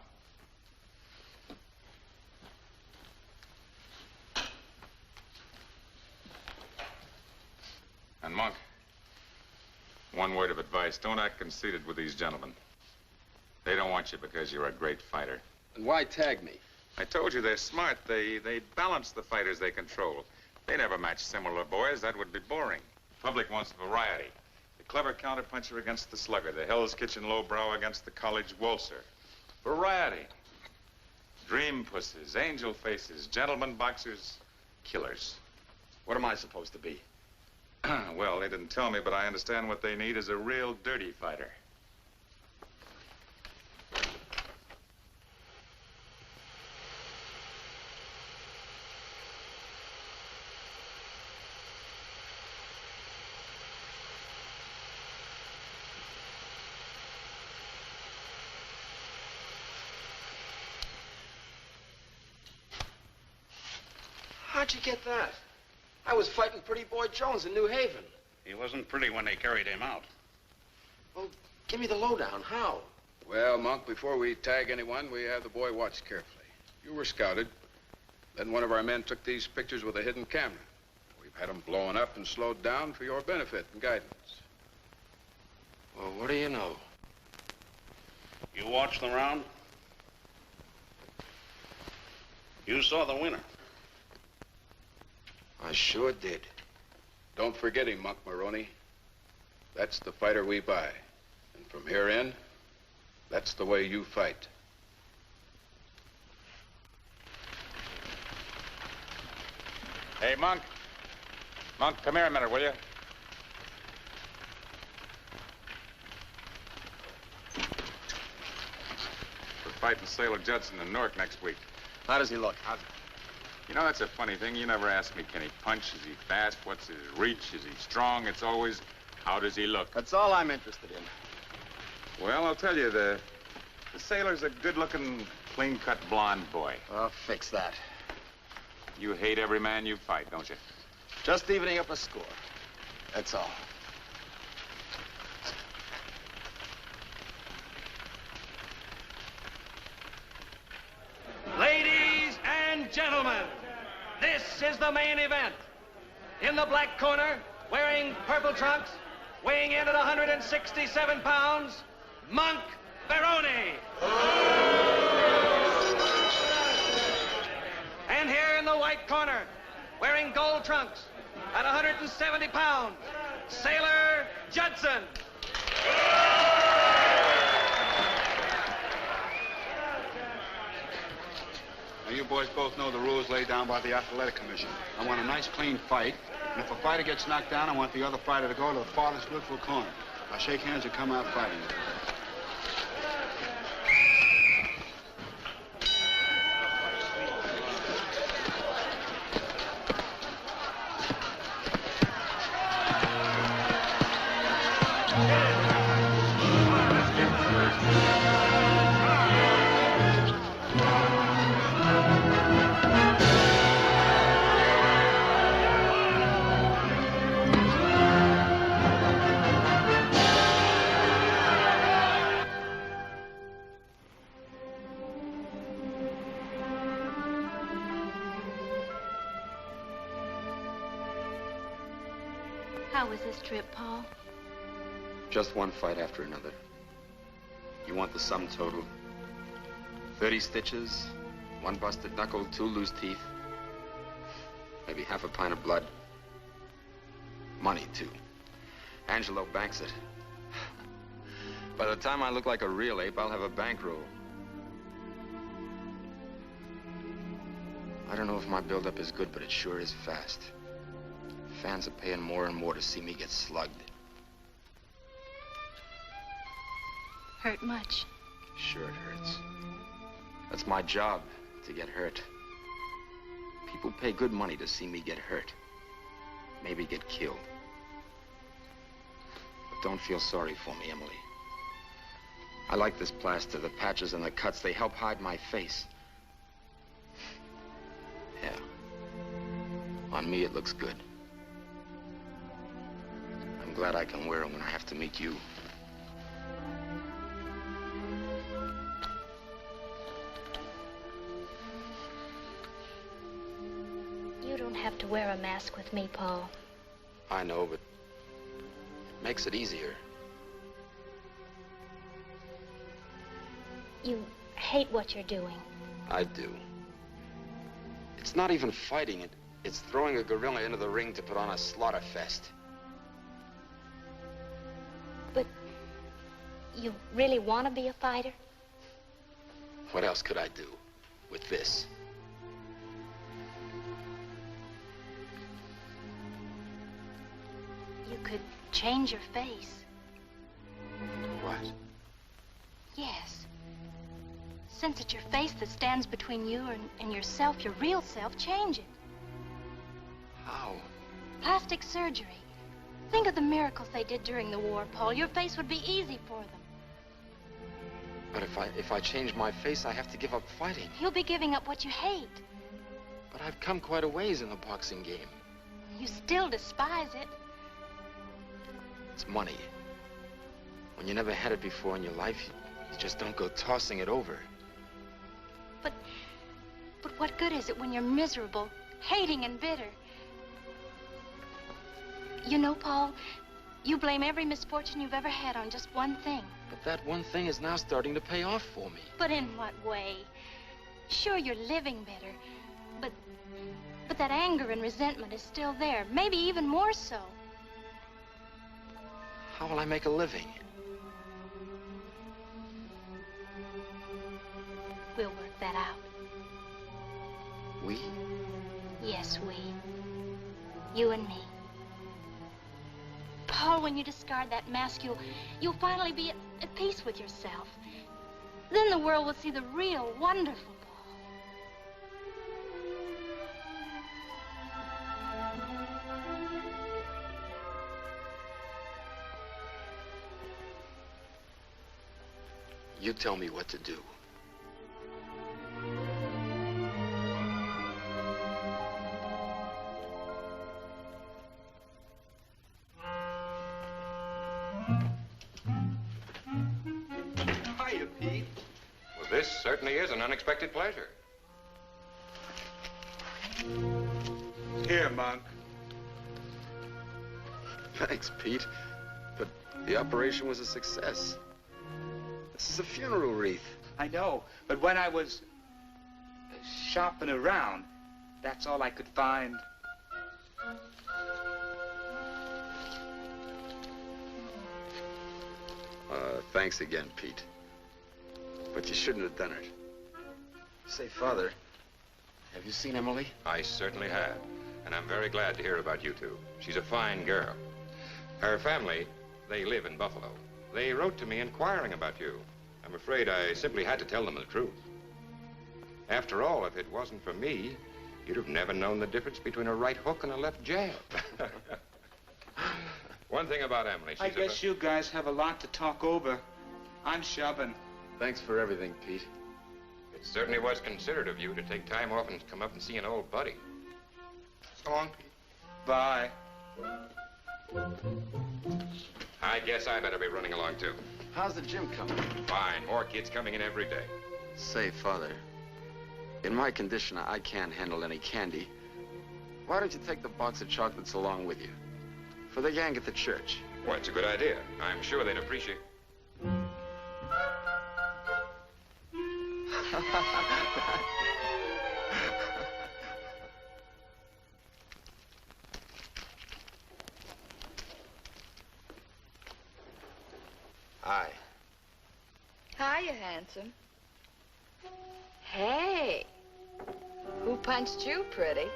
Speaker 15: And Monk, one word of advice. Don't act conceited with these gentlemen. They don't want you because you're a great fighter.
Speaker 5: And why tag me?
Speaker 15: I told you they're smart. They balance the fighters they control. They never match similar boys. That would be boring. The public wants variety. The clever counterpuncher against the slugger. The Hell's Kitchen lowbrow against the college waltzer. Variety. Dream pussies, angel faces, gentlemen boxers, killers.
Speaker 5: What am I supposed to be?
Speaker 15: Well, they didn't tell me, but I understand what they need is a real dirty fighter.
Speaker 5: How'd you get that? I was fighting Pretty Boy Jones in New Haven.
Speaker 16: He wasn't pretty when they carried him out.
Speaker 5: Well, give me the lowdown. How?
Speaker 17: Well, Monk, before we tag anyone, we have the boy watched carefully. You were scouted. Then one of our men took these pictures with a hidden camera. We've had them blown up and slowed down for your benefit and guidance.
Speaker 5: Well, what do you know?
Speaker 16: You watched the round? You saw the winner.
Speaker 5: I sure did.
Speaker 17: Don't forget him, Monk Baroni. That's the fighter we buy. And from here in, that's the way you fight.
Speaker 15: Hey, Monk. Monk, come here a minute, will you? We're fighting Sailor Judson in Newark next week.
Speaker 5: How does he look?
Speaker 15: You know, that's a funny thing. You never ask me, can he punch? Is he fast? What's his reach? Is he strong? It's always, how does he look?
Speaker 1: That's all I'm interested in.
Speaker 15: Well, I'll tell you, the sailor's a good-looking, clean-cut blonde boy.
Speaker 1: I'll fix that.
Speaker 15: You hate every man you fight, don't you?
Speaker 1: Just evening up a score. That's all.
Speaker 18: Ladies and gentlemen, this is the main event. In the black corner, wearing purple trunks, weighing in at 167 pounds, Monk Baroni. And here in the white corner, wearing gold trunks, at 170 pounds, Sailor Judson.
Speaker 19: Now, you boys both know the rules laid down by the Athletic Commission. I want a nice, clean fight, and if a fighter gets knocked down, I want the other fighter to go to the farthest neutral corner. I'll shake hands and come out fighting.
Speaker 9: How was this trip, Paul?
Speaker 5: Just one fight after another. You want the sum total? 30 stitches, 1 busted knuckle, 2 loose teeth, maybe half a pint of blood. Money, too. Angelo banks it. By the time I look like a real ape, I'll have a bankroll. I don't know if my buildup is good, but it sure is fast. Fans are paying more and more to see me get slugged.
Speaker 9: Hurt much?
Speaker 5: Sure it hurts. That's my job, to get hurt. People pay good money to see me get hurt. Maybe get killed. But don't feel sorry for me, Emily. I like this plaster, the patches and the cuts. They help hide my face. Yeah. On me, it looks good. I'm glad I can wear them when I have to meet you.
Speaker 9: You don't have to wear a mask with me, Paul.
Speaker 5: I know, but it makes it easier.
Speaker 9: You hate what you're doing.
Speaker 5: I do. It's not even fighting. It's throwing a gorilla into the ring to put on a slaughter fest.
Speaker 9: But you really want to be a fighter?
Speaker 5: What else could I do with this?
Speaker 9: You could change your face.
Speaker 5: What?
Speaker 9: Yes. Since it's your face that stands between you and yourself, your real self, change it.
Speaker 5: How?
Speaker 9: Plastic surgery. Think of the miracles they did during the war, Paul. Your face would be easy for them.
Speaker 5: But if I change my face, I have to give up fighting.
Speaker 9: You'll be giving up what you hate.
Speaker 5: But I've come quite a ways in the boxing game.
Speaker 9: You still despise it.
Speaker 5: It's money. When you never had it before in your life, you just don't go tossing it over.
Speaker 9: But what good is it when you're miserable, hating and bitter? You know, Paul, you blame every misfortune you've ever had on just one thing.
Speaker 5: But that one thing is now starting to pay off for me.
Speaker 9: But in what way? Sure, you're living better, but that anger and resentment is still there, maybe even more so.
Speaker 5: How will I make a living?
Speaker 9: We'll work that out.
Speaker 5: We?
Speaker 9: Yes, we. You and me. Paul, when you discard that mask, you'll finally be at peace with yourself. Then the world will see the real, wonderful Paul.
Speaker 5: You tell me what to do.
Speaker 2: Hiya, Pete.
Speaker 4: Well, this certainly is an unexpected pleasure.
Speaker 19: Here, Monk.
Speaker 5: Thanks, Pete. But the operation was a success. This is a funeral wreath.
Speaker 6: I know, but when I was shopping around, that's all I could find.
Speaker 5: Thanks again, Pete. But you shouldn't have done it. Say, Father, have you seen Emily?
Speaker 4: I certainly have, and I'm very glad to hear about you two. She's a fine girl. Her family, they live in Buffalo. They wrote to me inquiring about you. I'm afraid I simply had to tell them the truth. After all, if it wasn't for me, you'd have never known the difference between a right hook and a left jab. One thing about Emily, she's
Speaker 6: I guess you guys have a lot to talk over. I'm shoving.
Speaker 5: Thanks for everything, Pete.
Speaker 4: It certainly was considerate of you to take time off and come up and see an old buddy.
Speaker 6: So long, Pete. Bye.
Speaker 4: I guess I better be running along, too.
Speaker 5: How's the gym coming?
Speaker 4: Fine. More kids coming in every day.
Speaker 5: Say, Father, in my condition, I can't handle any candy. Why don't you take the box of chocolates along with you? For the gang at the church.
Speaker 4: Well, it's a good idea. I'm sure they'd appreciate.
Speaker 5: Hi.
Speaker 20: Hiya, handsome. Hey, who punched you, pretty?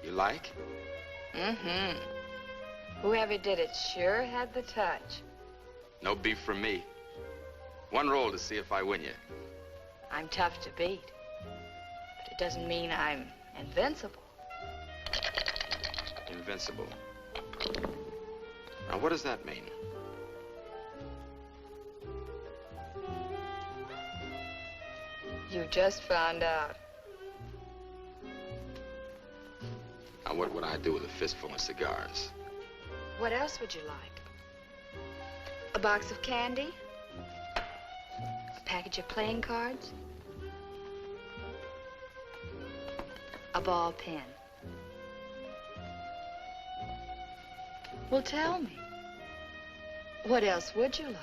Speaker 5: You like?
Speaker 20: Mm-hmm. Whoever did it sure had the touch.
Speaker 5: No beef from me. One roll to see if I win you.
Speaker 20: I'm tough to beat, but it doesn't mean I'm invincible.
Speaker 5: Invincible. Now, what does that mean?
Speaker 20: You just found out.
Speaker 5: Now, what would I do with a fistful of cigars?
Speaker 20: What else would you like? A box of candy? A package of playing cards? A ball pen? Well, tell me. What else would you like?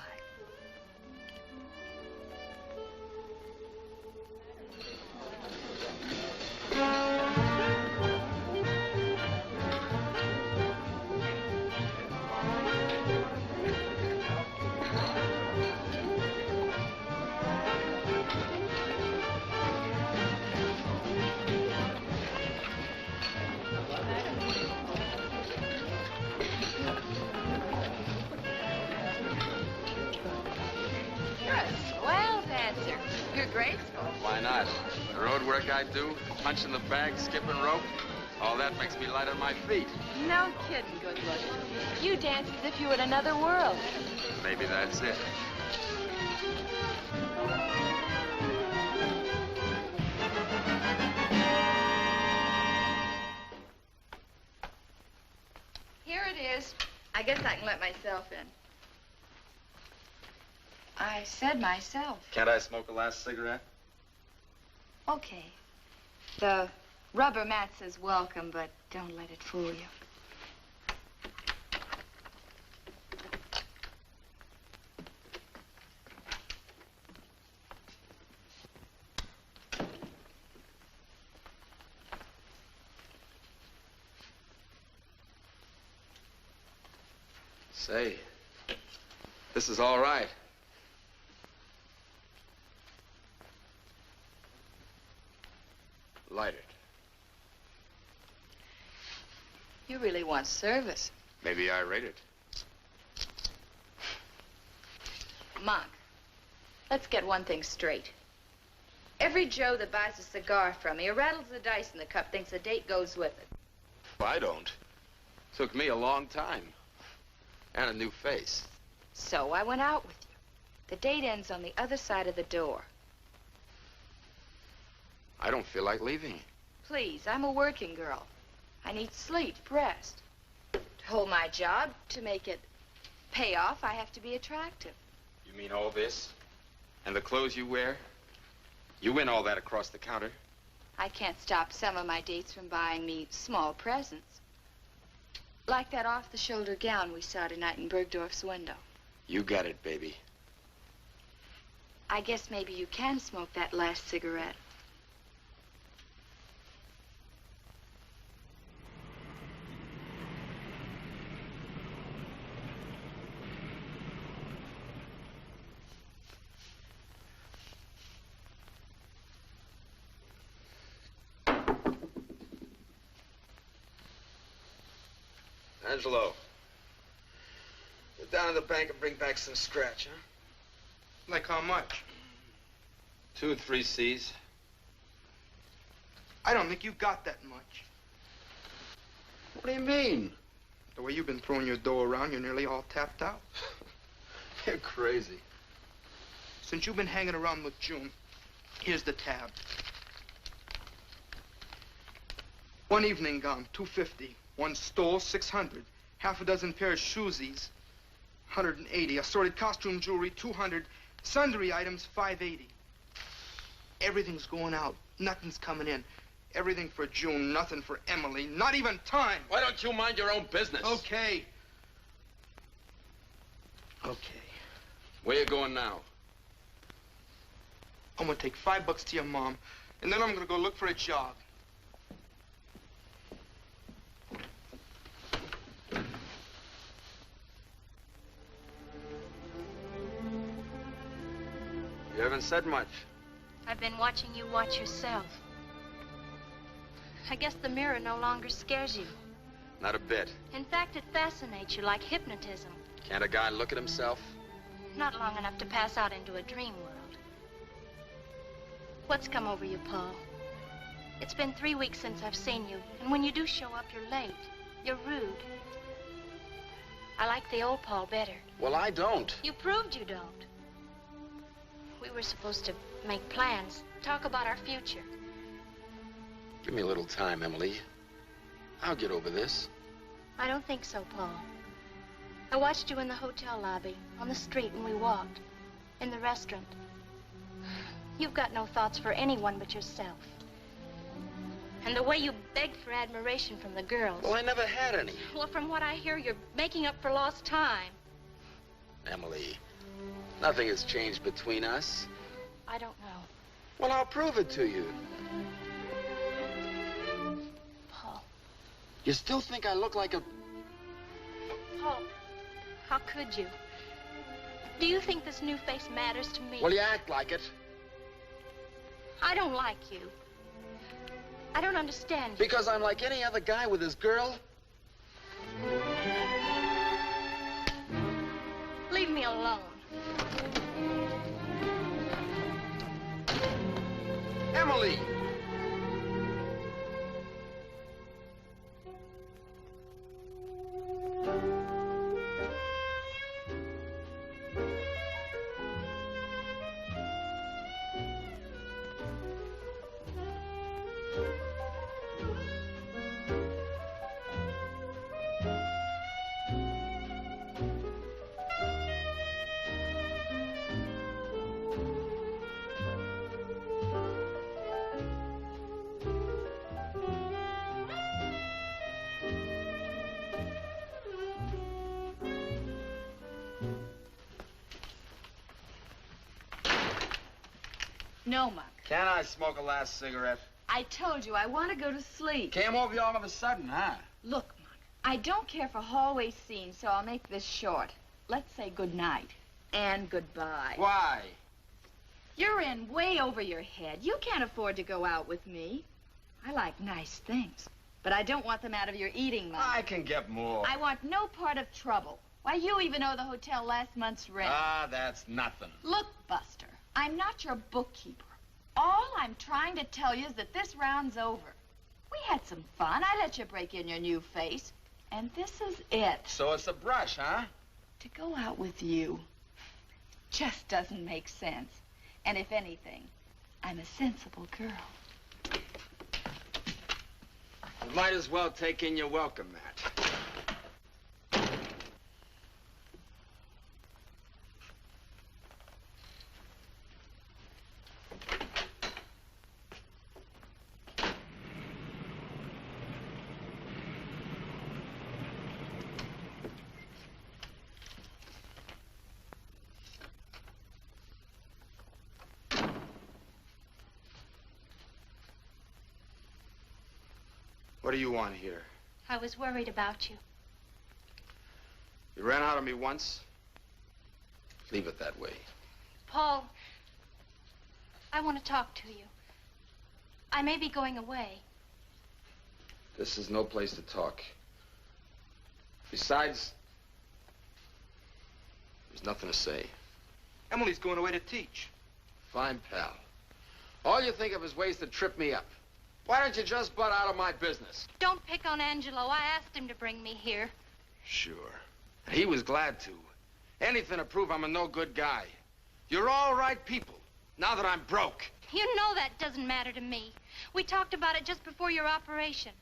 Speaker 5: I do, punching the bag, skipping rope, all that makes me light on my feet.
Speaker 20: No kidding, good looking. You dance as if you were in another world.
Speaker 5: Maybe that's it.
Speaker 20: Here it is. I guess I can let myself in. I said myself.
Speaker 5: Can't I smoke a last cigarette?
Speaker 20: Okay. The rubber mat says welcome, but don't let it fool you.
Speaker 5: Say, this is all right. Light it.
Speaker 20: You really want service.
Speaker 5: Maybe I rate it.
Speaker 20: Monk, let's get one thing straight. Every Joe that buys a cigar from me or rattles the dice in the cup thinks a date goes with it.
Speaker 5: I don't. Took me a long time. And a new face.
Speaker 20: So I went out with you. The date ends on the other side of the door.
Speaker 5: I don't feel like leaving.
Speaker 20: Please, I'm a working girl. I need sleep, rest. To hold my job, to make it pay off, I have to be attractive.
Speaker 5: You mean all this? And the clothes you wear? You win all that across the counter?
Speaker 20: I can't stop some of my dates from buying me small presents. Like that off-the-shoulder gown we saw tonight in Bergdorf's window.
Speaker 5: You got it, baby.
Speaker 20: I guess maybe you can smoke that last cigarette.
Speaker 6: Angelo, go down to the bank and bring back some scratch, huh?
Speaker 19: Like how much?
Speaker 5: 2 or 3 C's.
Speaker 19: I don't think you got that much.
Speaker 6: What do you mean?
Speaker 19: The way you've been throwing your dough around, you're nearly all tapped out.
Speaker 6: You're crazy.
Speaker 19: Since you've been hanging around with June, here's the tab. One evening gown, $250. One stole, $600. Half a dozen pair of shoesies, $180. Assorted costume jewelry, $200. Sundry items, $580. Everything's going out. Nothing's coming in.
Speaker 6: Everything for June, nothing for Emily, not even time.
Speaker 10: Why don't you mind your own business?
Speaker 6: Okay. Okay.
Speaker 10: Where you going now?
Speaker 6: I'm gonna take $5 to your mom, and then I'm gonna go look for a job.
Speaker 5: You haven't said much.
Speaker 9: I've been watching you watch yourself. I guess the mirror no longer scares you.
Speaker 5: Not a bit.
Speaker 9: In fact, it fascinates you like hypnotism.
Speaker 5: Can't a guy look at himself?
Speaker 9: Not long enough to pass out into a dream world. What's come over you, Paul? It's been 3 weeks since I've seen you, and when you do show up, you're late. You're rude. I like the old Paul better.
Speaker 5: Well, I don't.
Speaker 9: You proved you don't. We were supposed to make plans, talk about our future.
Speaker 5: Give me a little time, Emily. I'll get over this.
Speaker 9: I don't think so, Paul. I watched you in the hotel lobby, on the street when we walked, in the restaurant. You've got no thoughts for anyone but yourself. And the way you begged for admiration from the girls.
Speaker 5: Well, I never had any.
Speaker 9: Well, from what I hear, you're making up for lost time.
Speaker 5: Emily, nothing has changed between us.
Speaker 9: I don't know.
Speaker 5: Well, I'll prove it to you.
Speaker 9: Paul.
Speaker 5: You still think I look like a...
Speaker 9: Paul, how could you? Do you think this new face matters to me?
Speaker 5: Well, you act like it.
Speaker 9: I don't like you. I don't understand you.
Speaker 5: Because I'm like any other guy with his girl?
Speaker 9: Leave me alone.
Speaker 5: Emily!
Speaker 20: No, Muck.
Speaker 5: Can I smoke a last cigarette?
Speaker 20: I told you, I want to go to sleep.
Speaker 5: Came over you all of a sudden, huh?
Speaker 20: Look, Muck, I don't care for hallway scenes, so I'll make this short. Let's say good night and goodbye.
Speaker 5: Why?
Speaker 20: You're in way over your head. You can't afford to go out with me. I like nice things, but I don't want them out of your eating money.
Speaker 5: I can get more.
Speaker 20: I want no part of trouble. Why, you even owe the hotel last month's rent.
Speaker 5: Ah, that's nothing.
Speaker 20: Look, Buster, I'm not your bookkeeper. All I'm trying to tell you is that this round's over. We had some fun. I let you break in your new face. And this is it.
Speaker 5: So it's a brush, huh?
Speaker 20: To go out with you just doesn't make sense. And if anything, I'm a sensible girl.
Speaker 5: You might as well take in your welcome mat.
Speaker 10: What do you want here?
Speaker 9: I was worried about you.
Speaker 10: You ran out on me once. Leave it that way.
Speaker 9: Paul, I want to talk to you. I may be going away.
Speaker 10: This is no place to talk. Besides, there's nothing to say.
Speaker 6: Emily's going away to teach.
Speaker 10: Fine, pal. All you think of is ways to trip me up. Why don't you just butt out of my business?
Speaker 9: Don't pick on Angelo. I asked him to bring me here.
Speaker 10: Sure. He was glad to. Anything to prove I'm a no-good guy. You're all right people, now that I'm broke.
Speaker 9: You know that doesn't matter to me. We talked about it just before your operation.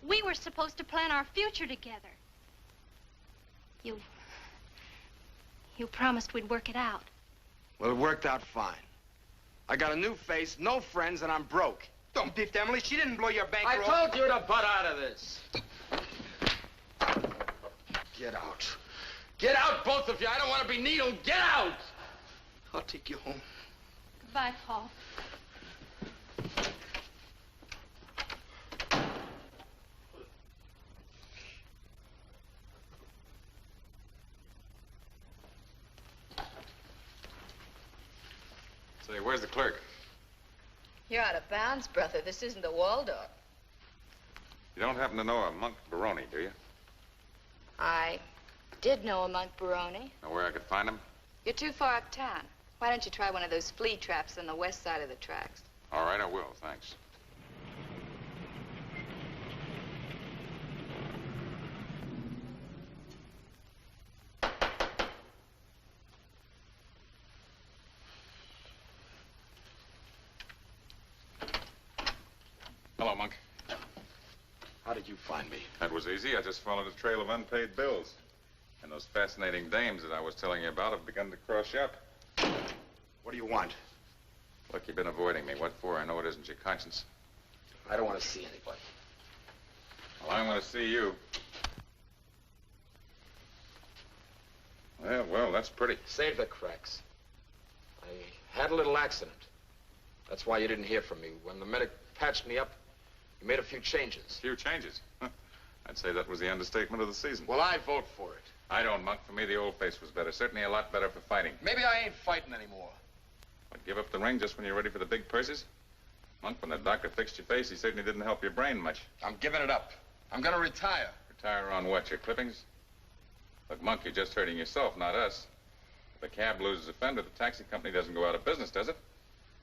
Speaker 9: We were supposed to plan our future together. You promised we'd work it out.
Speaker 10: Well, it worked out fine. I got a new face, no friends, and I'm broke.
Speaker 6: Don't beef Emily. She didn't blow your
Speaker 1: I
Speaker 6: bankroll.
Speaker 1: told you to butt out of this. Get out. Get out, both of you. I don't want to be needled. Get out!
Speaker 6: I'll take you home.
Speaker 20: Goodbye, Paul.
Speaker 15: Say, where's the clerk?
Speaker 20: You're out of bounds, brother. This isn't the Waldorf.
Speaker 15: You don't happen to know a monk Baroni, do you?
Speaker 20: I did know a monk Baroni.
Speaker 15: Know where I could find him?
Speaker 20: You're too far uptown. Why don't you try one of those flea traps on the west side of the tracks?
Speaker 15: All right, I will, thanks. Hello, Monk.
Speaker 1: How did you find me?
Speaker 15: That was easy. I just followed a trail of unpaid bills. And those fascinating dames that I was telling you about have begun to cross you up.
Speaker 1: What do you want?
Speaker 15: Look, you've been avoiding me. What for? I know it isn't your conscience.
Speaker 1: I don't want to see anybody.
Speaker 15: Well, I'm going to see you. Well, that's pretty.
Speaker 1: Save the cracks. I had a little accident. That's why you didn't hear from me. When the medic patched me up, he made a few changes.
Speaker 15: Few changes? I'd say that was the understatement of the season.
Speaker 1: Well, I vote for it.
Speaker 15: I don't, Monk. For me, the old face was better. Certainly a lot better for fighting.
Speaker 1: Maybe I ain't fighting anymore.
Speaker 15: But give up the ring just when you're ready for the big purses? Monk, when the doctor fixed your face, he certainly didn't help your brain much.
Speaker 1: I'm giving it up. I'm gonna retire.
Speaker 15: Retire on what? Your clippings? Look, Monk, you're just hurting yourself, not us. If a cab loses a fender, the taxi company doesn't go out of business, does it?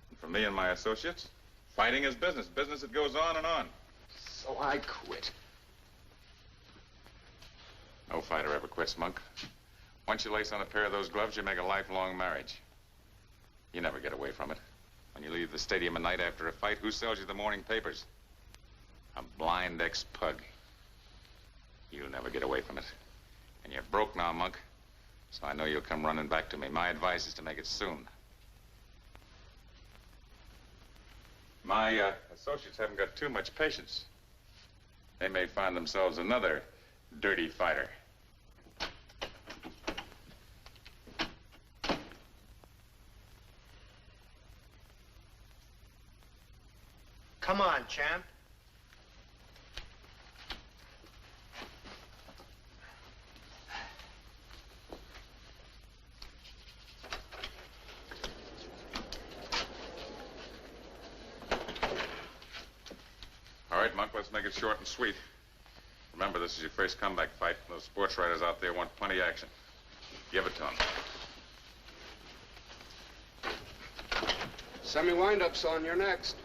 Speaker 15: And for me and my associates, fighting is business. Business that goes on and on.
Speaker 1: So I quit.
Speaker 15: No fighter ever quits, Monk. Once you lace on a pair of those gloves, you make a lifelong marriage. You never get away from it. When you leave the stadium at night after a fight, who sells you the morning papers? A blind ex-pug. You'll never get away from it. And you're broke now, Monk. So I know you'll come running back to me. My advice is to make it soon. My associates haven't got too much patience. They may find themselves another dirty fighter.
Speaker 6: Come on, champ.
Speaker 15: All right, Monk, let's make it short and sweet. Remember, this is your first comeback fight. Those sports writers out there want plenty of action. Give it to them.
Speaker 12: Semi-wind-up, son. You're next.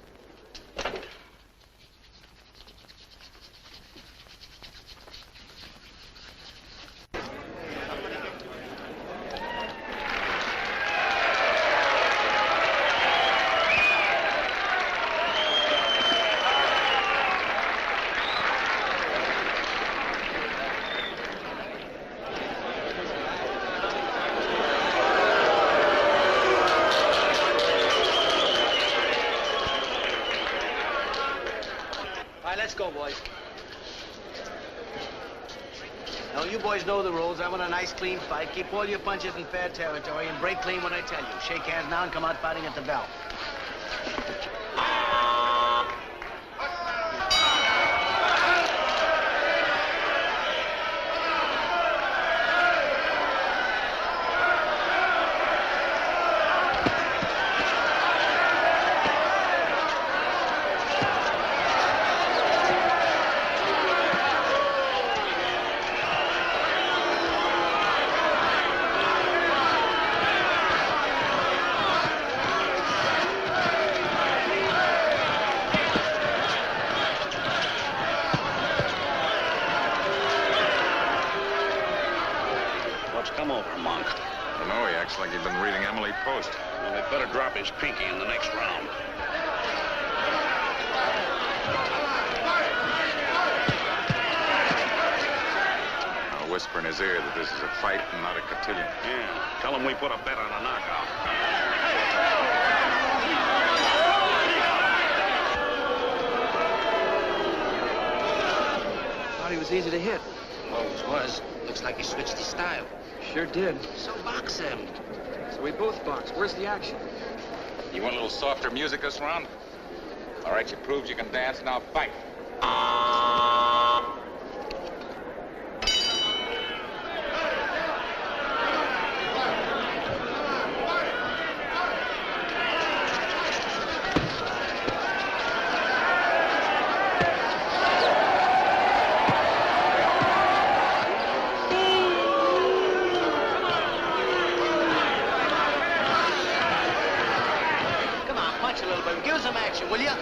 Speaker 3: Let's go, boys. Now, you boys know the rules. I want a nice, clean fight. Keep all your punches in fair territory and break clean when I tell you. Shake hands now and come out fighting at the bell.
Speaker 15: Like you've been reading Emily Post.
Speaker 16: Well, they'd better drop his pinky in the next round.
Speaker 15: I'll whisper in his ear that this is a fight and not a cotillion.
Speaker 16: Yeah, tell him we put a bet on a knockout.
Speaker 3: he was easy to hit.
Speaker 5: Always was. Looks like he switched his style.
Speaker 3: Sure did.
Speaker 5: So box him.
Speaker 3: So we both box. Where's the action?
Speaker 15: You want a little softer music this round? All right, you proved you can dance, now fight.
Speaker 3: Come on, punch a little bit. Give us some action, will you? Come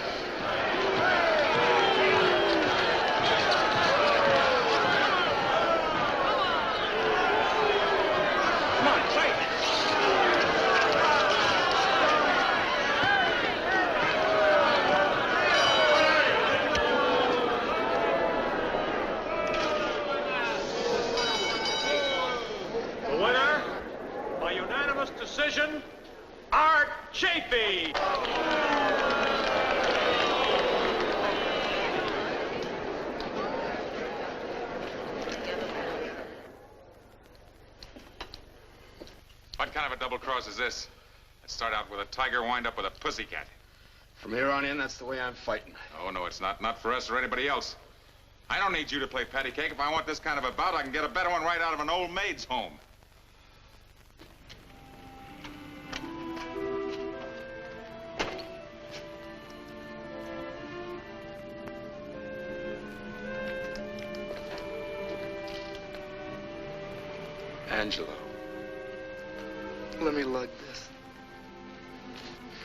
Speaker 3: on, fight.
Speaker 18: The winner, by unanimous decision, Art Chafee.
Speaker 15: What kind of a double cross is this? Let's start out with a tiger, wind up with a pussycat.
Speaker 1: From here on in, that's the way I'm fighting.
Speaker 15: Oh, no, it's not. Not for us or anybody else. I don't need you to play patty cake. If I want this kind of a bout, I can get a better one right out of an old maid's home.
Speaker 1: Angelo.
Speaker 6: Let me lug this.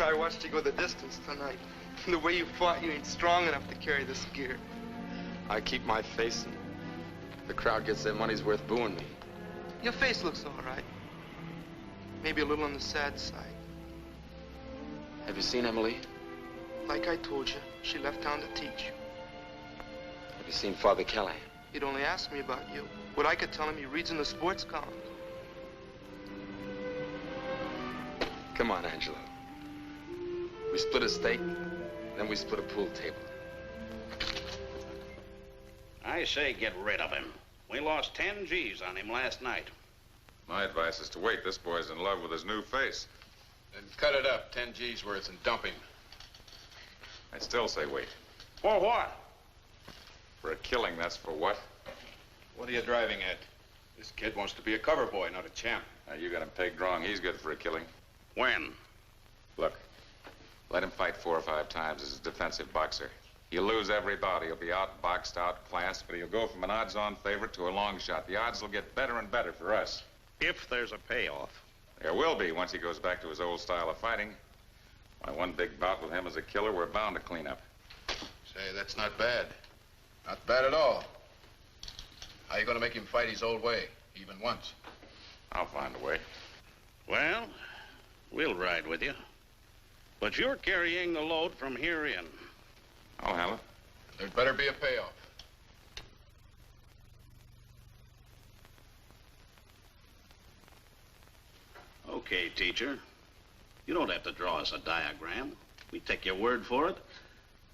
Speaker 6: I watched you go the distance tonight. And the way you fought, you ain't strong enough to carry this gear.
Speaker 1: I keep my face, and the crowd gets their money's worth booing me.
Speaker 6: Your face looks all right. Maybe a little on the sad side.
Speaker 1: Have you seen Emily?
Speaker 6: Like I told you, she left town to teach.
Speaker 1: Have you seen Father Callahan?
Speaker 6: He'd only ask me about you. What I could tell him, he reads in the sports columns.
Speaker 1: Come on, Angelo. We split a steak, then we split a pool table.
Speaker 16: I say get rid of him. We lost 10 G's on him last night.
Speaker 15: My advice is to wait. This boy's in love with his new face.
Speaker 17: Then cut it up, 10 G's worth, and dump him.
Speaker 15: I'd still say wait.
Speaker 16: For what?
Speaker 15: For a killing, that's for what?
Speaker 17: What are you driving at? This kid wants to be a cover boy, not a champ.
Speaker 15: Now, you got him pegged wrong. He's good for a killing.
Speaker 16: When?
Speaker 15: Look, let him fight 4 or 5 times as a defensive boxer. He'll lose every bout. He'll be outboxed, outclassed, but he'll go from an odds-on favorite to a long shot. The odds will get better and better for us.
Speaker 16: If there's a payoff.
Speaker 15: There will be once he goes back to his old style of fighting. Why, one big bout with him as a killer, we're bound to clean up.
Speaker 17: Say, that's not bad. Not bad at all. How you gonna make him fight his old way, even once?
Speaker 15: I'll find a way.
Speaker 16: Well, we'll ride with you. But you're carrying the load from here in.
Speaker 15: I'll handle it.
Speaker 17: There'd better be a payoff.
Speaker 16: Okay, teacher. You don't have to draw us a diagram. We take your word for it.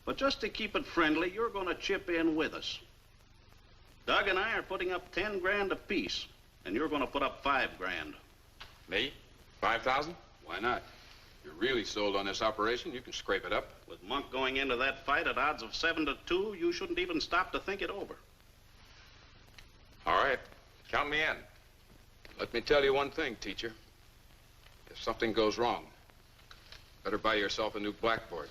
Speaker 16: But just to keep it friendly, you're going to chip in with us. Doug and I are putting up 10 grand apiece, and you're going to put up 5 grand.
Speaker 17: Me? 5,000? Why not? If you're really sold on this operation, you can scrape it up.
Speaker 16: With Monk going into that fight at odds of 7-2, you shouldn't even stop to think it over.
Speaker 15: All right. Count me in.
Speaker 17: Let me tell you one thing, teacher. If something goes wrong, better buy yourself a new blackboard.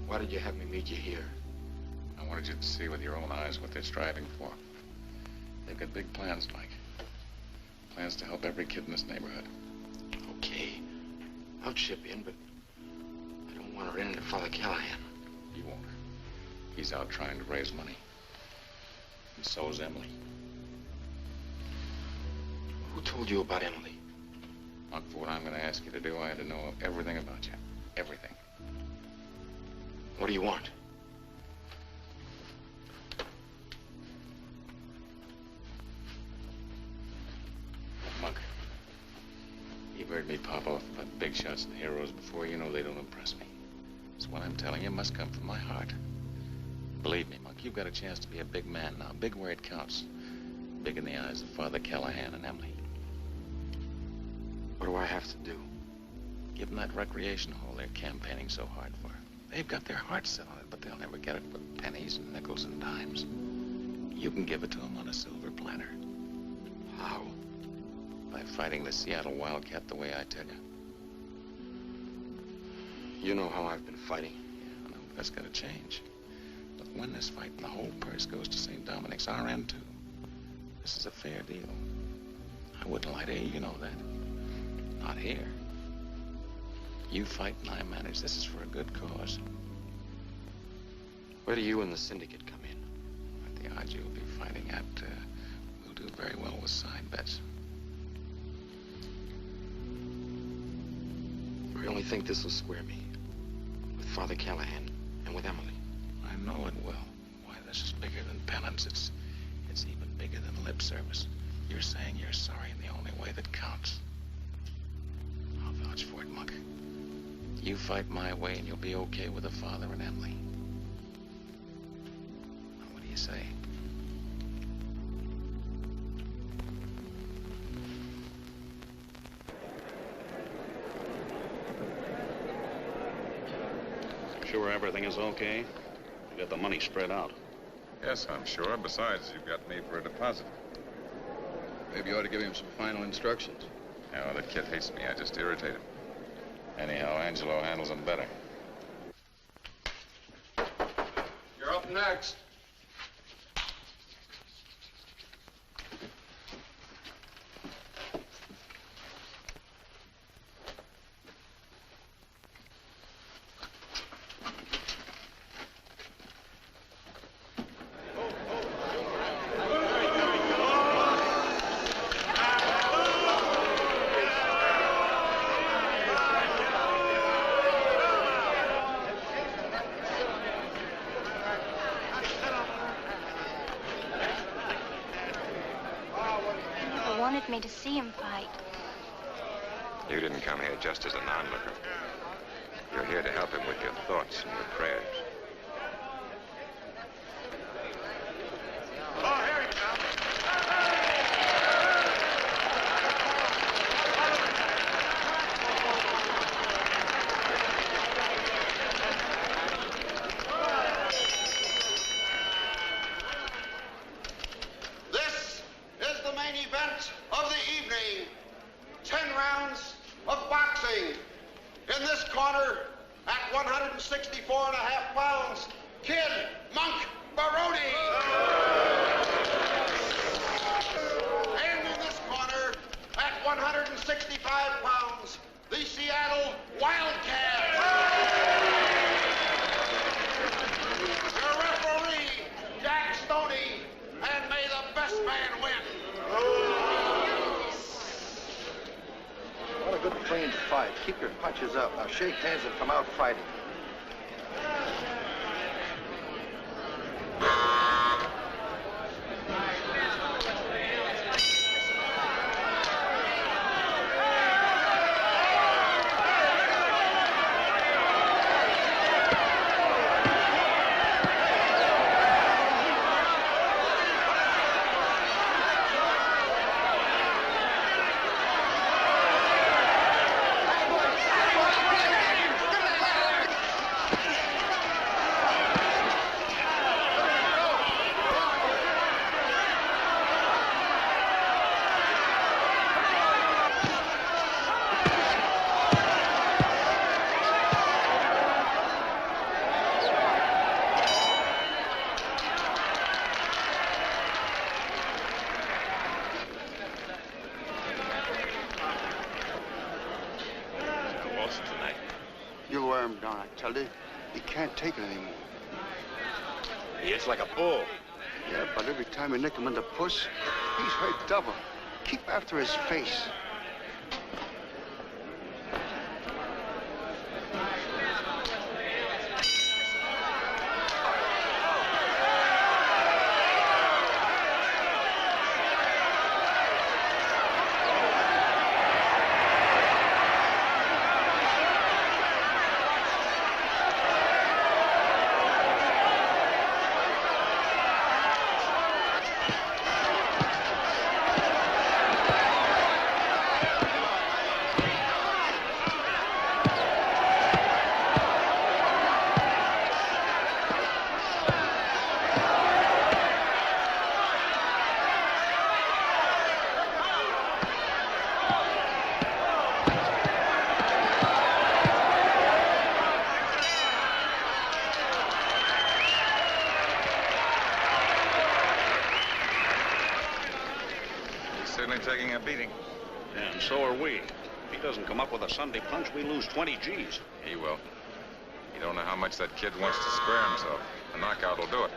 Speaker 1: Why did you have me meet you here?
Speaker 15: I wanted you to see with your own eyes what they're striving for. They've got big plans, Mike. Plans to help every kid in this neighborhood.
Speaker 1: Okay. I'll chip in, but
Speaker 5: to run into Father Callahan.
Speaker 15: You won't. He's out trying to raise money. And so is Emily.
Speaker 5: Who told you about Emily?
Speaker 15: Monk, for what I'm going to ask you to do, I had to know everything about you. Everything.
Speaker 5: What do you want?
Speaker 15: Monk, you've heard me pop off about big shots and heroes before. You know they don't impress me. So what I'm telling you must come from my heart. Believe me, Monk, you've got a chance to be a big man now. Big where it counts. Big in the eyes of Father Callahan and Emily.
Speaker 5: What do I have to do?
Speaker 15: Give them that recreation hall they're campaigning so hard for. They've got their hearts set on it, but they'll never get it with pennies and nickels and dimes. You can give it to them on a silver platter.
Speaker 5: How?
Speaker 15: By fighting the Seattle Wildcat the way I tell you.
Speaker 5: You know how I've been fighting.
Speaker 15: Yeah, I know. That's got to change. But win this fight, and the whole purse goes to St. Dominic's, our end, too. This is a fair deal. I wouldn't lie to you, you know that. Not here. You fight and I manage. This is for a good cause.
Speaker 5: Where do you and the Syndicate come in?
Speaker 15: At the odds you'll be fighting at, we'll do very well with side bets.
Speaker 5: I only think this will square me. With Father Callahan and with Emily.
Speaker 15: I know it will. Why, this is bigger than penance. It's even bigger than lip service. You're saying you're sorry in the only way that counts. I'll vouch for it, Monk. You fight my way and you'll be okay with the Father and Emily. Now, what do you say?
Speaker 16: Sure everything is okay? You got the money spread out.
Speaker 15: Yes, I'm sure. Besides, you've got me for a deposit.
Speaker 17: Maybe you ought to give him some final instructions.
Speaker 15: No, that kid hates me. I just irritate him. Anyhow, Angelo handles him better.
Speaker 2: You're up next.
Speaker 9: Me to see him fight.
Speaker 4: You didn't come here just as an onlooker. You're here to help him with your thoughts and your prayers.
Speaker 10: Keep your punches up. Now shake hands and come out fighting.
Speaker 19: Tilda. He can't take it anymore.
Speaker 5: He hits like a bull.
Speaker 19: Yeah, but every time you nick him in the puss, he's hurt double. Keep after his face.
Speaker 15: Taking a beating.
Speaker 16: And so are we. If he doesn't come up with a Sunday punch, we lose 20 G's.
Speaker 15: He will. You don't know how much that kid wants to square himself. A knockout will do it.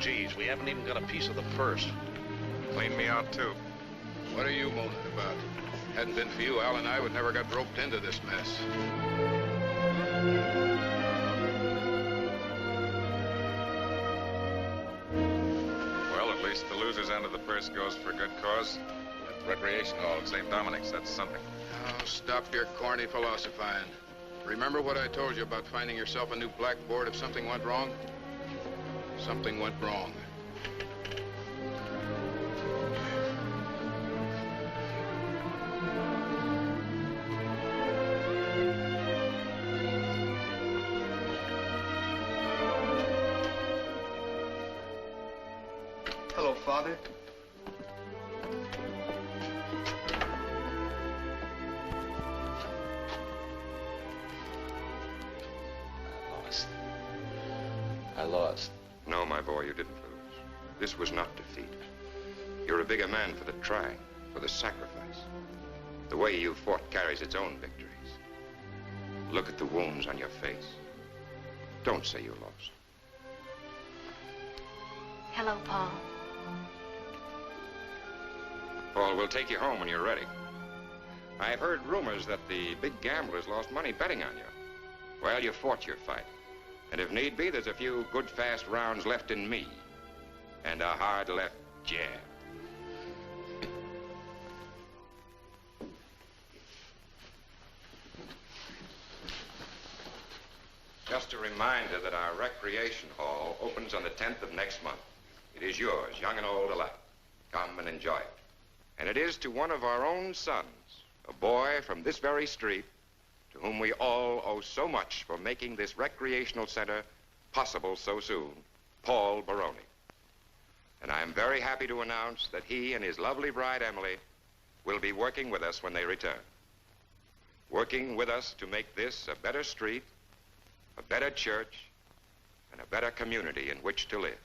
Speaker 16: G's. We haven't even got a piece of the purse.
Speaker 15: Clean me out, too.
Speaker 17: What are you moaning about? Hadn't been for you, Al and I would never got roped into this mess.
Speaker 15: Well, at least the loser's end of the purse goes for a good cause. At Recreation Hall at St. Dominic's, that's something.
Speaker 17: Oh, stop your corny philosophizing. Remember what I told you about finding yourself a new blackboard if something went wrong? Something went wrong.
Speaker 6: Hello, Father.
Speaker 5: I lost.
Speaker 4: No, my boy, you didn't lose. This was not defeat. You're a bigger man for the trying, for the sacrifice. The way you fought carries its own victories. Look at the wounds on your face. Don't say you lost.
Speaker 9: Hello, Paul.
Speaker 4: Paul, we'll take you home when you're ready. I've heard rumors that the big gamblers lost money betting on you. Well, you fought your fight. And if need be, there's a few good, fast rounds left in me. And a hard left jab. Just a reminder that our recreation hall opens on the 10th of next month. It is yours, young and old alike. Come and enjoy it. And it is to one of our own sons, a boy from this very street, to whom we all owe so much for making this recreational center possible so soon, Paul Baroni. And I am very happy to announce that he and his lovely bride, Emily, will be working with us when they return. Working with us to make this a better street, a better church, and a better community in which to live.